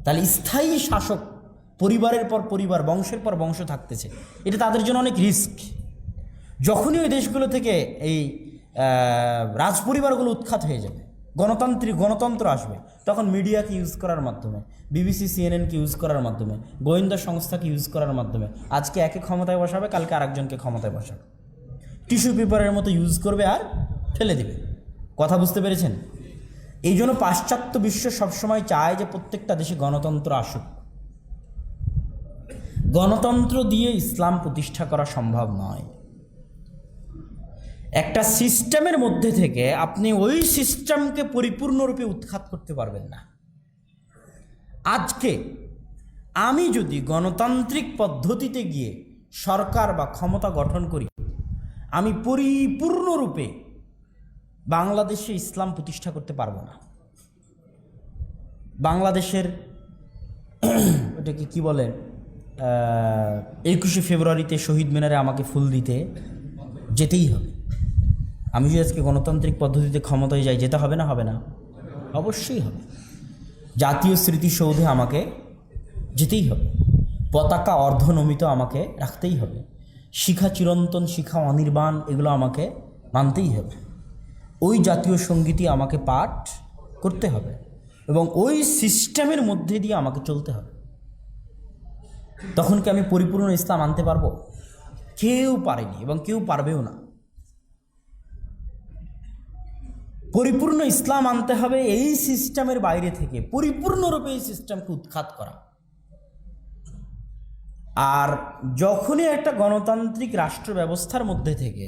তাহলে স্থায়ী শাসক পরিবারের পর পরিবার, বংশের পর বংশ থাকতেছে, এটা তাদের জন্য অনেক রিস্ক। যখনই ওই দেশগুলো থেকে এই রাজপরিবারগুলো উৎখাত হয়ে যাবে, গণতন্ত্র আসবে, তখন মিডিয়াকে ইউজ করার মাধ্যমে, বিবিসি, সিএনএনকে ইউজ করার মাধ্যমে, গোয়েন্দা সংস্থাকে ইউজ করার মাধ্যমে আজকে একে ক্ষমতায় বসাবে, কালকে আরেকজনকে ক্ষমতায় বসাবে, টিস্যু পেপারের মতো ইউজ করবে আর ফেলে দেবে। কথা বুঝতে পেরেছেন? এই জন্য পাশ্চাত্য বিশ্ব সবসময় চায় যে প্রত্যেকটা দেশে গণতন্ত্র আসুক। গণতন্ত্র দিয়ে ইসলাম প্রতিষ্ঠা করা সম্ভব নয়। একটা সিস্টেমের মধ্যে থেকে আপনি ওই সিস্টেমকে পরিপূর্ণরূপে উৎখাত করতে পারবেন না। আজকে আমি যদি গণতান্ত্রিক পদ্ধতিতে গিয়ে সরকার বা ক্ষমতা গঠন করি, আমি পরিপূর্ণরূপে বাংলাদেশে ইসলাম প্রতিষ্ঠা করতে পারবো না। বাংলাদেশের ওটাকে কি বলে, 21শে ফেব্রুয়ারিতে শহীদ মিনারে আমাকে ফুল দিতে যেতেই হবে। আমি যদি আজকে গণতান্ত্রিক পদ্ধতিতে ক্ষমতায় যাই, যেতে হবে না? হবে না? অবশ্যই হবে। জাতীয় স্মৃতিসৌধে আমাকে যেতেই হবে, পতাকা অর্ধনমিত আমাকে রাখতেই হবে, শিখা চিরন্তন, শিখা অনির্বাণ, এগুলো আমাকে মানতেই হবে। ওই জাতীয় সঙ্গীতই আমাকে পাঠ করতে হবে এবং ওই সিস্টেমের মধ্যে দিয়ে আমাকে চলতে হবে। তখন কি আমি পরিপূর্ণ ইসলাম আনতে পারবো? কেউ পারেনি এবং কেউ পারবেও না। পরিপূর্ণ ইসলাম আনতে হবে এই সিস্টেমের বাইরে থেকে, পরিপূর্ণরূপে এই সিস্টেমকে উৎখাত করা। আর যখনই একটা গণতান্ত্রিক রাষ্ট্র ব্যবস্থার মধ্যে থেকে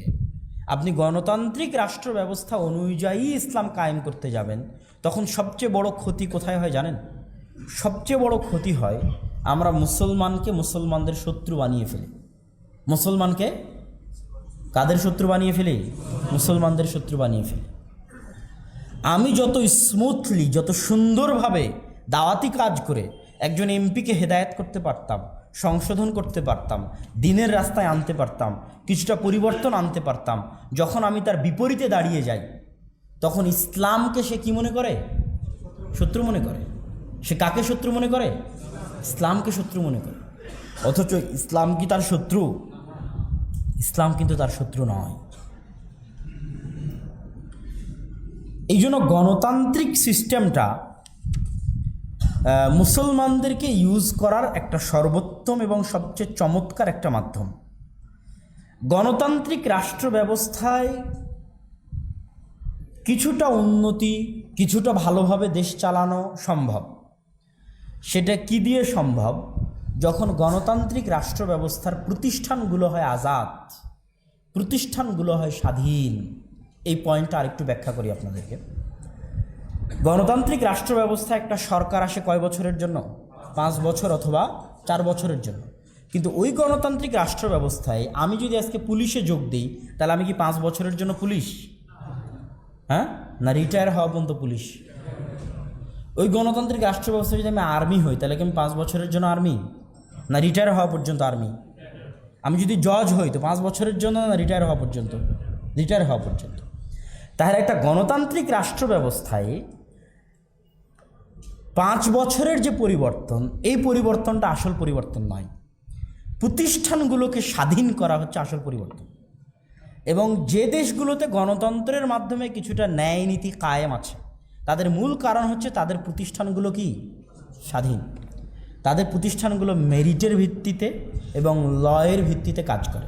আপনি গণতান্ত্রিক রাষ্ট্র ব্যবস্থা অনুযায়ী ইসলাম কায়েম করতে যাবেন, তখন সবচেয়ে বড় ক্ষতি কোথায় হয় জানেন? সবচেয়ে বড় ক্ষতি হয় আমরা মুসলমানকে মুসলমানদের শত্রু বানিয়ে ফেলি। মুসলমানকে কাদের শত্রু বানিয়ে ফেলি? মুসলমানদের শত্রু বানিয়ে ফেলি। আমি যত স্মুথলি, যত সুন্দরভাবে দাওয়াতি কাজ করে একজন এমপিকে হেদায়েত করতে পারতাম, সংশোধন করতে পারতাম, দিনের রাস্তায় আনতে পারতাম, কিছুটা পরিবর্তন আনতে পারতাম, যখন আমি তার বিপরীতে দাঁড়িয়ে যাই, তখন ইসলামকে সে কি মনে করে? শত্রু মনে করে। সে কাকে শত্রু মনে করে? ইসলামকে শত্রু মনে করে। অথচ ইসলাম কি তার শত্রু? ইসলাম কিন্তু তার শত্রু নয়। এই জন্য গণতান্ত্রিক সিস্টেমটা মুসলমানদেরকে ইউজ করার একটা সর্বোত্তম এবং সবচেয়ে চমৎকার একটা মাধ্যম। গণতান্ত্রিক রাষ্ট্র ব্যবস্থায় কিছুটা উন্নতি, কিছুটা ভালোভাবে দেশ চালানো সম্ভব। সেটা কি দিয়ে সম্ভব? যখন গণতান্ত্রিক রাষ্ট্র ব্যবস্থার প্রতিষ্ঠানগুলো হয় আজাদ, প্রতিষ্ঠানগুলো হয় স্বাধীন। এই পয়েন্টটা আরেকটু ব্যাখ্যা করি আপনাদেরকে। গণতান্ত্রিক রাষ্ট্র ব্যবস্থায় একটা সরকার আসে কয় বছরের জন্য? 5 বছর অথবা 4 বছরের জন্য। কিন্তু ওই গণতান্ত্রিক রাষ্ট্র ব্যবস্থায় আমি যদি আজকে পুলিশে যোগ দিই, তাহলে আমি কি 5 বছরের জন্য পুলিশ? হ্যাঁ না, রিটায়ার হওয়া পর্যন্ত পুলিশ। ওই গণতান্ত্রিক রাষ্ট্র ব্যবস্থায় যদি আমি আর্মি হই, তাহলে কি আমি 5 বছরের জন্য আর্মি? না, রিটায়ার হওয়া পর্যন্ত আর্মি। আমি যদি জজ হই তো 5 বছরের জন্য, না রিটায়ার হওয়া পর্যন্ত? রিটায়ার হওয়া পর্যন্ত। তাহলে একটা গণতান্ত্রিক রাষ্ট্র ব্যবস্থায় 5 বছরের যে পরিবর্তন, এই পরিবর্তনটা আসল পরিবর্তন নয়। প্রতিষ্ঠানগুলোকে স্বাধীন করা হচ্ছে আসল পরিবর্তন। এবং যে দেশগুলোতে গণতন্ত্রের মাধ্যমে কিছুটা ন্যায় নীতি কায়েম আছে, তাদের মূল কারণ হচ্ছে তাদের প্রতিষ্ঠানগুলো কি স্বাধীন। তাদের প্রতিষ্ঠানগুলো মেরিটের ভিত্তিতে এবং লয়ের ভিত্তিতে কাজ করে।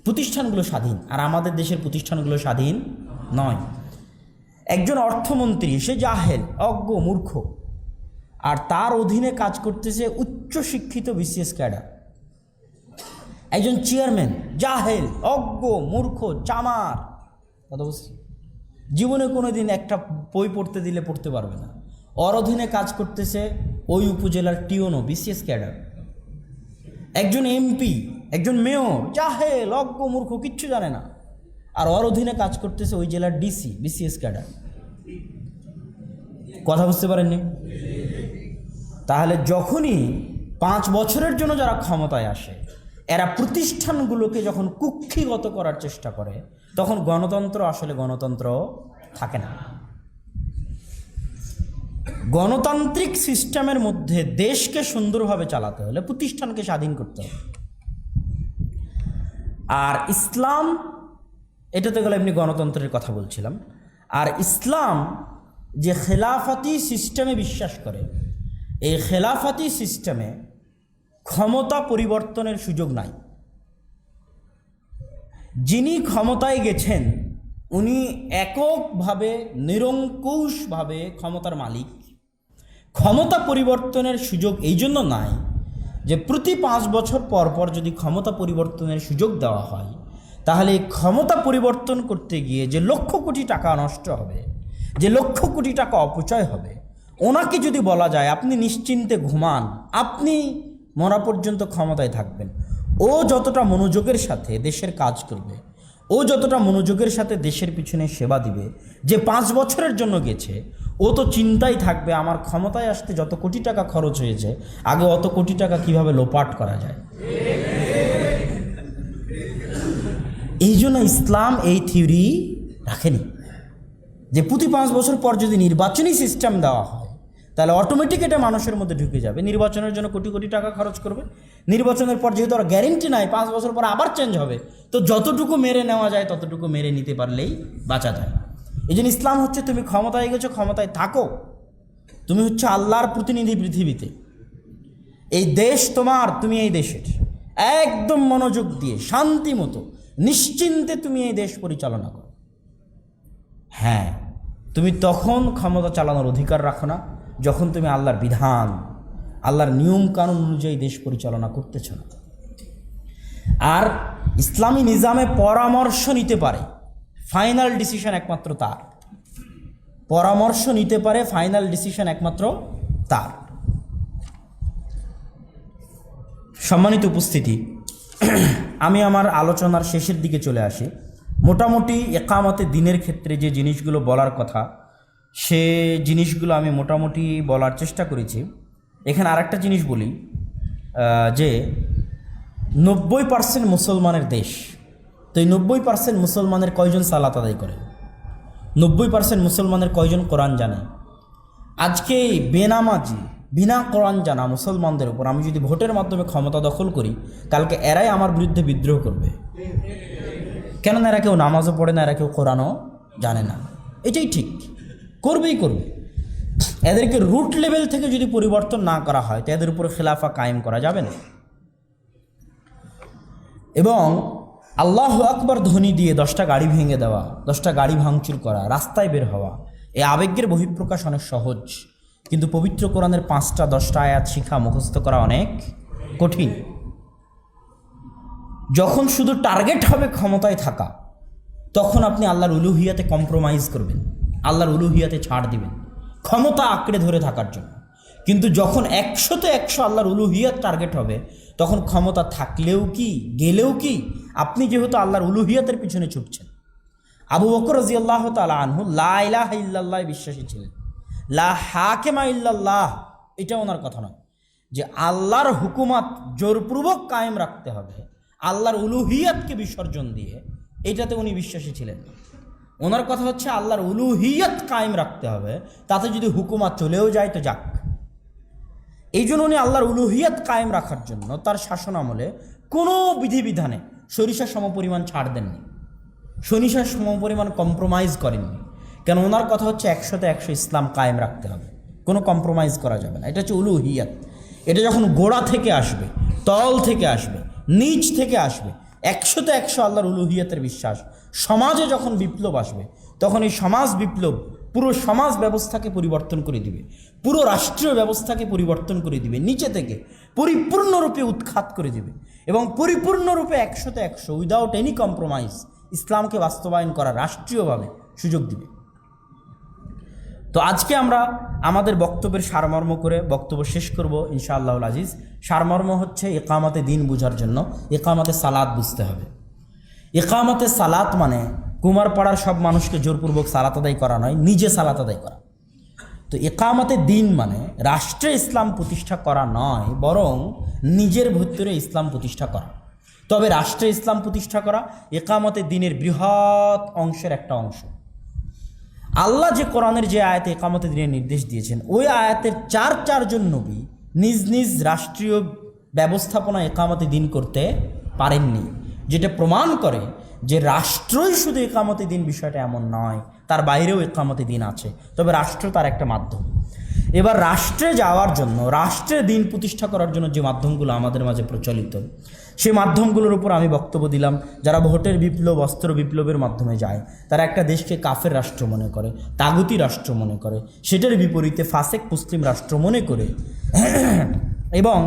প্রতিষ্ঠানগুলো স্বাধীন। আর আমাদের দেশের প্রতিষ্ঠানগুলো স্বাধীন নয়। একজন অর্থমন্ত্রী, সে জাহেল, অজ্ঞ, মূর্খ, আর তার অধীনে কাজ করতেছে উচ্চ শিক্ষিত বিসিএস ক্যাডার। একজন চেয়ারম্যান জাহেল, অজ্ঞ, মূর্খ, চামার, কথা বুঝছি, জীবনে কোনো দিন একটা বই পড়তে দিলে পড়তে পারবে না। ওর অধীনে কাজ করতেছে ওই উপজেলার টিওনো, বিসিএস ক্যাডার। একজন এমপি, একজন মেয়র, জাহেল, অজ্ঞ, মূর্খ, কিচ্ছু জানে না, আর ওর অধীনে কাজ করতেছে ওই জেলার ডিসি, বিসিএস ক্যাডার। কথা বুঝতে পারেননি? তাহলে যখনই 5 বছরের জন্য যারা ক্ষমতায় আসে, এরা প্রতিষ্ঠানগুলোকে যখন কুক্ষিগত করার চেষ্টা করে, তখন গণতন্ত্র আসলে গণতন্ত্র থাকে না। গণতান্ত্রিক সিস্টেমের মধ্যে দেশকে সুন্দরভাবে চালাতে হলে প্রতিষ্ঠানকে স্বাধীন করতে হবে। আর ইসলাম, এটাতে গেলে এমনি গণতন্ত্রের কথা বলছিলাম। আর ইসলাম যে খেলাফতি সিস্টেমে বিশ্বাস করে, এই খেলাফতি সিস্টেমে ক্ষমতা পরিবর্তনের সুযোগ নাই। যিনি ক্ষমতায় গেছেন উনি এককভাবে, নিরঙ্কুশভাবে ক্ষমতার মালিক। ক্ষমতা পরিবর্তনের সুযোগ এই জন্য নাই যে প্রতি 5 বছর পর পর যদি ক্ষমতা পরিবর্তনের সুযোগ দেওয়া হয়, তাহলে ক্ষমতা পরিবর্তন করতে গিয়ে যে লক্ষ কোটি টাকা নষ্ট হবে, যে লক্ষ কোটি টাকা অপচয় হবে, ওনাকে যদি বলা যায় আপনি নিশ্চিন্তে ঘুমান, আপনি মরা পর্যন্ত ক্ষমতায় থাকবেন, ও যতটা মনোযোগের সাথে দেশের কাজ করবে, ও যতটা মনোযোগের সাথে দেশের পিছনে সেবা দিবে, যে 5 বছরের জন্য গেছে, ও তো চিন্তাই থাকবে আমার ক্ষমতায় আসতে যত কোটি টাকা খরচ হয়েছে, আগে অত কোটি টাকা কিভাবে লোপাট করা যায়। এই জন্য ইসলাম এই থিওরি রাখেনি যে প্রতি 5 বছর পর যদি নির্বাচনী সিস্টেম দেওয়া হয় তাহলে অটোমেটিক এটা মানুষের মধ্যে ঢুকে যাবে, নির্বাচনের জন্য কোটি কোটি টাকা খরচ করবে, নির্বাচনের পর যেহেতু আর গ্যারেন্টি নাই 5 বছর পর আবার চেঞ্জ হবে, তো যতটুকু মেরে নেওয়া যায় ততটুকু মেরে নিতে পারলেই বাঁচা যায়। এই জন্য ইসলাম হচ্ছে তুমি ক্ষমতায় গেছো, ক্ষমতায় থাকো, তুমি হচ্ছে আল্লাহর প্রতিনিধি পৃথিবীতে, এই দেশ তোমার, তুমি এই দেশের, একদম মনোযোগ দিয়ে শান্তি মতো নিশ্চিন্তে তুমি এই দেশ পরিচালনা করো। হ্যাঁ, তুমি তখন ক্ষমতা চালানোর অধিকার রাখো না যখন তুমি আল্লাহর বিধান, আল্লাহর নিয়ম কানুন অনুযায়ী দেশ পরিচালনা করতেছ না। আর ইসলামী নিজামে পরামর্শ নিতে পারে, ফাইনাল ডিসিশন একমাত্র তার, পরামর্শ নিতে পারে, ফাইনাল ডিসিশন একমাত্র তার। সম্মানিত উপস্থিতি, আমি আমার আলোচনার শেষের দিকে চলে আসি। মোটামুটি একামতে দিনের ক্ষেত্রে যে জিনিসগুলো বলার কথা সে জিনিসগুলো আমি মোটামুটি বলার চেষ্টা করেছি। এখানে আরেকটা জিনিস বলি যে 90% মুসলমানের দেশ, তো এই 90% মুসলমানের কয়জন সালাত আদায় করে? 90% মুসলমানের কয়জন কোরআন জানে? আজকে এই বেনামাজি বিনা কোরআন জানা মুসলমানদের উপর আমি যদি ভোটের মাধ্যমে ক্ষমতা দখল করি, কালকে এরাই আমার বিরুদ্ধে বিদ্রোহ করবে। কেননা এরা কেউ নামাজও পড়ে না, এরা কেউ কোরআনও জানে না, এটাই ঠিক, করবেই করবে। এদেরকে রুট লেভেল থেকে যদি পরিবর্তন না করা হয় তো এদের উপরে খেলাফা কায়েম করা যাবে না। এবং আল্লাহু আকবার ধ্বনি দিয়ে 10টা গাড়ি ভেঙে দেওয়া, 10টা গাড়ি ভাঙচুর করা, রাস্তায় বের হওয়া, এই আবেগের বহিঃপ্রকাশ অনেক সহজ, কিন্তু পবিত্র কোরআনের 5টা 10টা আয়াত শিখা মুখস্থ করা অনেক কঠিন। যখন শুধু টার্গেট হবে ক্ষমতায় থাকা, তখন আপনি আল্লাহর উলুহিয়াতে কম্প্রোমাইজ করবেন, আল্লাহর উলুহিয়াতে ছাড় দিবেন ক্ষমতা আঁকড়ে ধরে থাকার জন্য। কিন্তু যখন 100তে 100 আল্লাহর উলুহিয়াত টার্গেট হবে, তখন ক্ষমতা থাকলেও কি গেলেও কি আপনি যেহেতু আল্লাহর উলুহিয়াতের পিছনে ছুটছেন। আবু বকর রাদিয়াল্লাহু তাআলা আনহু লা ইলাহা ইল্লাল্লাহ বিশ্বাসী ছিলেন, লা হাকিমা ইল্লাল্লাহ এটা ওনার কথা নয়, যে আল্লাহর হুকুমত জোরপূর্বক কায়েম রাখতে হবে আল্লাহর উলুহিয়াতকে বিসর্জন দিয়ে, এটাতে উনি বিশ্বাসী ছিলেন না। ওনার কথা হচ্ছে আল্লাহর উলুহিয়াত কায়েম রাখতে হবে, তাতে যদি হুকুমত চলেও যায় তো যাক। এই জন্য উনি আল্লাহর উলুহিয়াত কায়েম রাখার জন্য তার শাসন আমলে কোনো বিধিবিধানে সরিষার সমপরিমাণ ছাড় দেননি, সরিষার সমপরিমাণ কম্প্রোমাইজ করেননি। কেন? ওনার কথা হচ্ছে 100তে 100 ইসলাম কায়েম রাখতে হবে, কোনো কম্প্রোমাইজ করা যাবে না। এটা হচ্ছে উলুহিয়াত। এটা যখন গোড়া থেকে আসবে, তল থেকে আসবে, নিচ থেকে আসবে, 100তে 100 আল্লাহর উলুহিয়াতের বিশ্বাস, সমাজে যখন বিপ্লব আসবে তখন এই সমাজ বিপ্লব পুরো সমাজ ব্যবস্থাকে পরিবর্তন করে দিবে, পুরো রাষ্ট্রীয় ব্যবস্থাকে পরিবর্তন করে দিবে, নিচে থেকে পরিপূর্ণরূপে উৎখাত করে দিবে এবং পরিপূর্ণরূপে 100তে 100 উইদাউট এনি কম্প্রোমাইজ ইসলামকে বাস্তবায়ন করা রাষ্ট্রীয়ভাবে সুযোগ দিবে। তো আজকে আমরা আমাদের বক্তব্যের সারমর্ম করে বক্তব্য শেষ করব ইনশাআল্লাহুল আজিজ। সারমর্ম হচ্ছে ইকামতে দিন বোঝার জন্য ইকামতে সালাত বুঝতে হবে। ইকামতে সালাত মানে কুমারপাড়ার সব মানুষকে জোরপূর্বক সালাত আদায় করা নয়, নিজে সালাত আদায় করা। তো ইকামতে দিন মানে রাষ্ট্রে ইসলাম প্রতিষ্ঠা করা নয়, বরং নিজের ভিতরে ইসলাম প্রতিষ্ঠা করা। তবে রাষ্ট্রে ইসলাম প্রতিষ্ঠা করা ইকামতে দিনের বৃহৎ অংশের একটা অংশ। আল্লাহ যে কোরআনের যে আয়াতে ইকামতে দিনের নির্দেশ দিয়েছেন, ওই আয়াতের 4 নবী নিজ নিজ রাষ্ট্রীয় ব্যবস্থাপনা ইকামতে দিন করতে পারেননি, যেটা প্রমাণ করে যে রাষ্ট্রই শুধু ইকামতে দিন বিষয়টা এমন নয়, তার বাইরেও ইকামতে দিন আছে, তবে রাষ্ট্র তার একটা মাধ্যম। এবার রাষ্ট্রে যাওয়ার জন্য, রাষ্ট্রে দিন প্রতিষ্ঠা করার জন্য যে মাধ্যমগুলো আমাদের মাঝে প্রচলিত, সেই মাধ্যমগুলোর উপর আমি বক্তব্য দিলাম। যারা ভোটের বিপ্লব, অস্ত্র বিপ্লবের মাধ্যমে যায়, তারা একটা দেশকে কাফের রাষ্ট্র মনে করে, তাগুতি রাষ্ট্র মনে করে, সেটার বিপরীতে ফাসেক মুসলিম রাষ্ট্র মনে করে এবং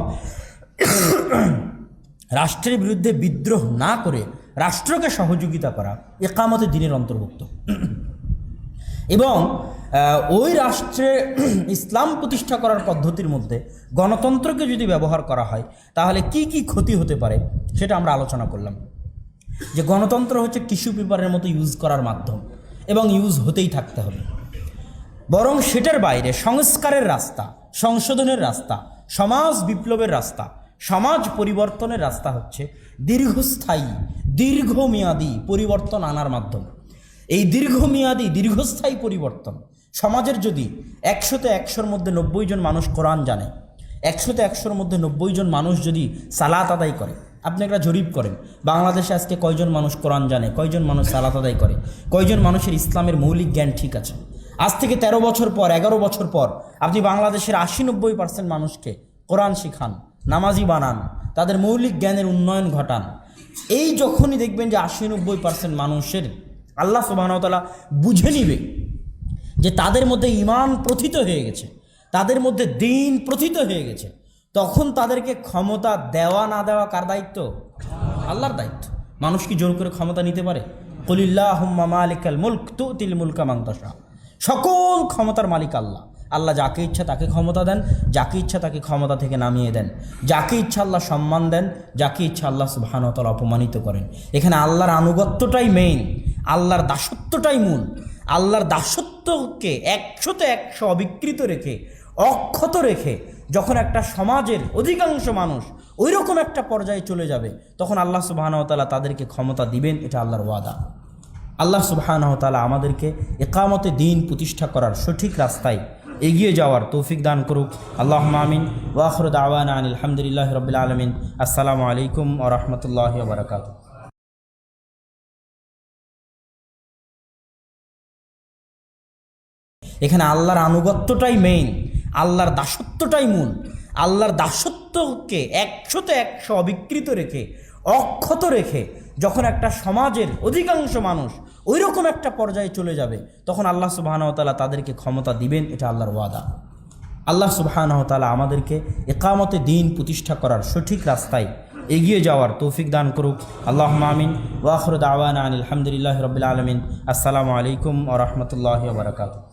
রাষ্ট্রের বিরুদ্ধে বিদ্রোহ না করে রাষ্ট্রকে সহযোগিতা করা ইকামতে দিনের অন্তর্ভুক্ত। এবং ওই রাষ্ট্রে ইসলাম প্রতিষ্ঠা করার পদ্ধতির মধ্যে গণতন্ত্রকে যদি ব্যবহার করা হয় তাহলে কি কি ক্ষতি হতে পারে সেটা আমরা আলোচনা করলাম। যে গণতন্ত্র হচ্ছে টিস্যু পেপারের মতো ইউজ করার মাধ্যম এবং ইউজ হতেই থাকতে হবে, বরং সেটার বাইরে সংস্কারের রাস্তা, সংশোধনের রাস্তা, সমাজ বিপ্লবের রাস্তা, সমাজ পরিবর্তনের রাস্তা হচ্ছে দীর্ঘস্থায়ী দীর্ঘমেয়াদী পরিবর্তন আনার মাধ্যমে। এই দীর্ঘমেয়াদী দীর্ঘস্থায়ী পরিবর্তন সমাজের যদি 100তে 100-র মধ্যে 90 জন মানুষ কোরআন জানে, 100তে 100-র মধ্যে 90 জন মানুষ যদি সালাত আদায় করে, আপনি একটা জরিপ করেন বাংলাদেশে আজকে কয়জন মানুষ কোরআন জানে, কয়জন মানুষ সালাত আদায় করে, কয়জন মানুষের ইসলামের মৌলিক জ্ঞান ঠিক আছে। আজ থেকে 13 বছর পর 11 বছর পর আপনি বাংলাদেশের 80-90% মানুষকে কোরআন শিখান, নামাজি বানান, তাদের মৌলিক জ্ঞানের উন্নয়ন ঘটান। এই যখনই দেখবেন যে 80-90% মানুষের আল্লাহ সুবহানাহু ওয়া তাআলা বুঝে নিবে যে তাদের মধ্যে ঈমান প্রথিত হয়ে গেছে, তাদের মধ্যে দ্বীন প্রথিত হয়ে গেছে, তখন তাদেরকে ক্ষমতা দেওয়া না দেওয়া কার দায়িত্ব? আল্লাহর দায়িত্ব। মানুষ কি জোর করে ক্ষমতা নিতে পারে? কুলিল্লাহুম্মা মালিকাল মুলক তুতিল মুলকা মান তাশা। সকল ক্ষমতার মালিক আল্লাহ। আল্লাহ যাকে ইচ্ছা তাকে ক্ষমতা দেন, যাকে ইচ্ছা তাকে ক্ষমতা থেকে নামিয়ে দেন, যাকে ইচ্ছা আল্লাহ সম্মান দেন, যাকে ইচ্ছা আল্লাহ সুবহানাহু ওয়া তাআলা অপমানিত করেন। এখানে আল্লাহর আনুগত্যটাই মেইন, আল্লাহর দাসত্বটাই মূল। আল্লাহর দাসত্বকে 100তে 100 অবিকৃত রেখে, অক্ষত রেখে যখন একটা সমাজের অধিকাংশ মানুষ ওই রকম একটা পর্যায়ে চলে যাবে, তখন আল্লাহ সুবহানাহু ওয়া তাআলা তাদেরকে ক্ষমতা দিবেন। এটা আল্লাহর ওয়াদা। আল্লাহ সুবহানাহু ওয়া তাআলা আমাদেরকে ইকামতে দ্বীন প্রতিষ্ঠা করার সঠিক রাস্তায় এগিয়ে যাওয়ার তৌফিক দান করুক। আল্লাহুম্মা আমিন। ওয়া আখিরু দাওয়ানা আনিল হামদুলিল্লাহি রাব্বিল আলামিন। আসসালামু আলাইকুম ওয়া রাহমাতুল্লাহি ওয়া বারাকাতুহু। এখানে আল্লাহর আনুগত্যটাই মেইন, আল্লাহর দাসত্বটাই মূল। আল্লাহর দাসত্বকে 100তে 100 অবিকৃত রেখে, অক্ষত রেখে যখন একটা সমাজের অধিকাংশ মানুষ ওই রকম একটা পর্যায়ে চলে যাবে, তখন আল্লাহ সুবহানাহু ওয়া তাআলা তাদেরকে ক্ষমতা দিবেন। এটা আল্লাহর ওয়াদা। আল্লাহ সুবহানাহু ওয়া তাআলা আমাদেরকে ইকামতে দ্বীন প্রতিষ্ঠা করার সঠিক রাস্তায় এগিয়ে যাওয়ার তৌফিক দান করুক। আল্লাহুম্মা আমিন। ওয়া আখিরু দাওয়ানা আনিল হামদুলিল্লাহি রাব্বিল আলামিন। আসসালামু আলাইকুম ওয়া রাহমাতুল্লাহি ওয়া বারাকাতুহু।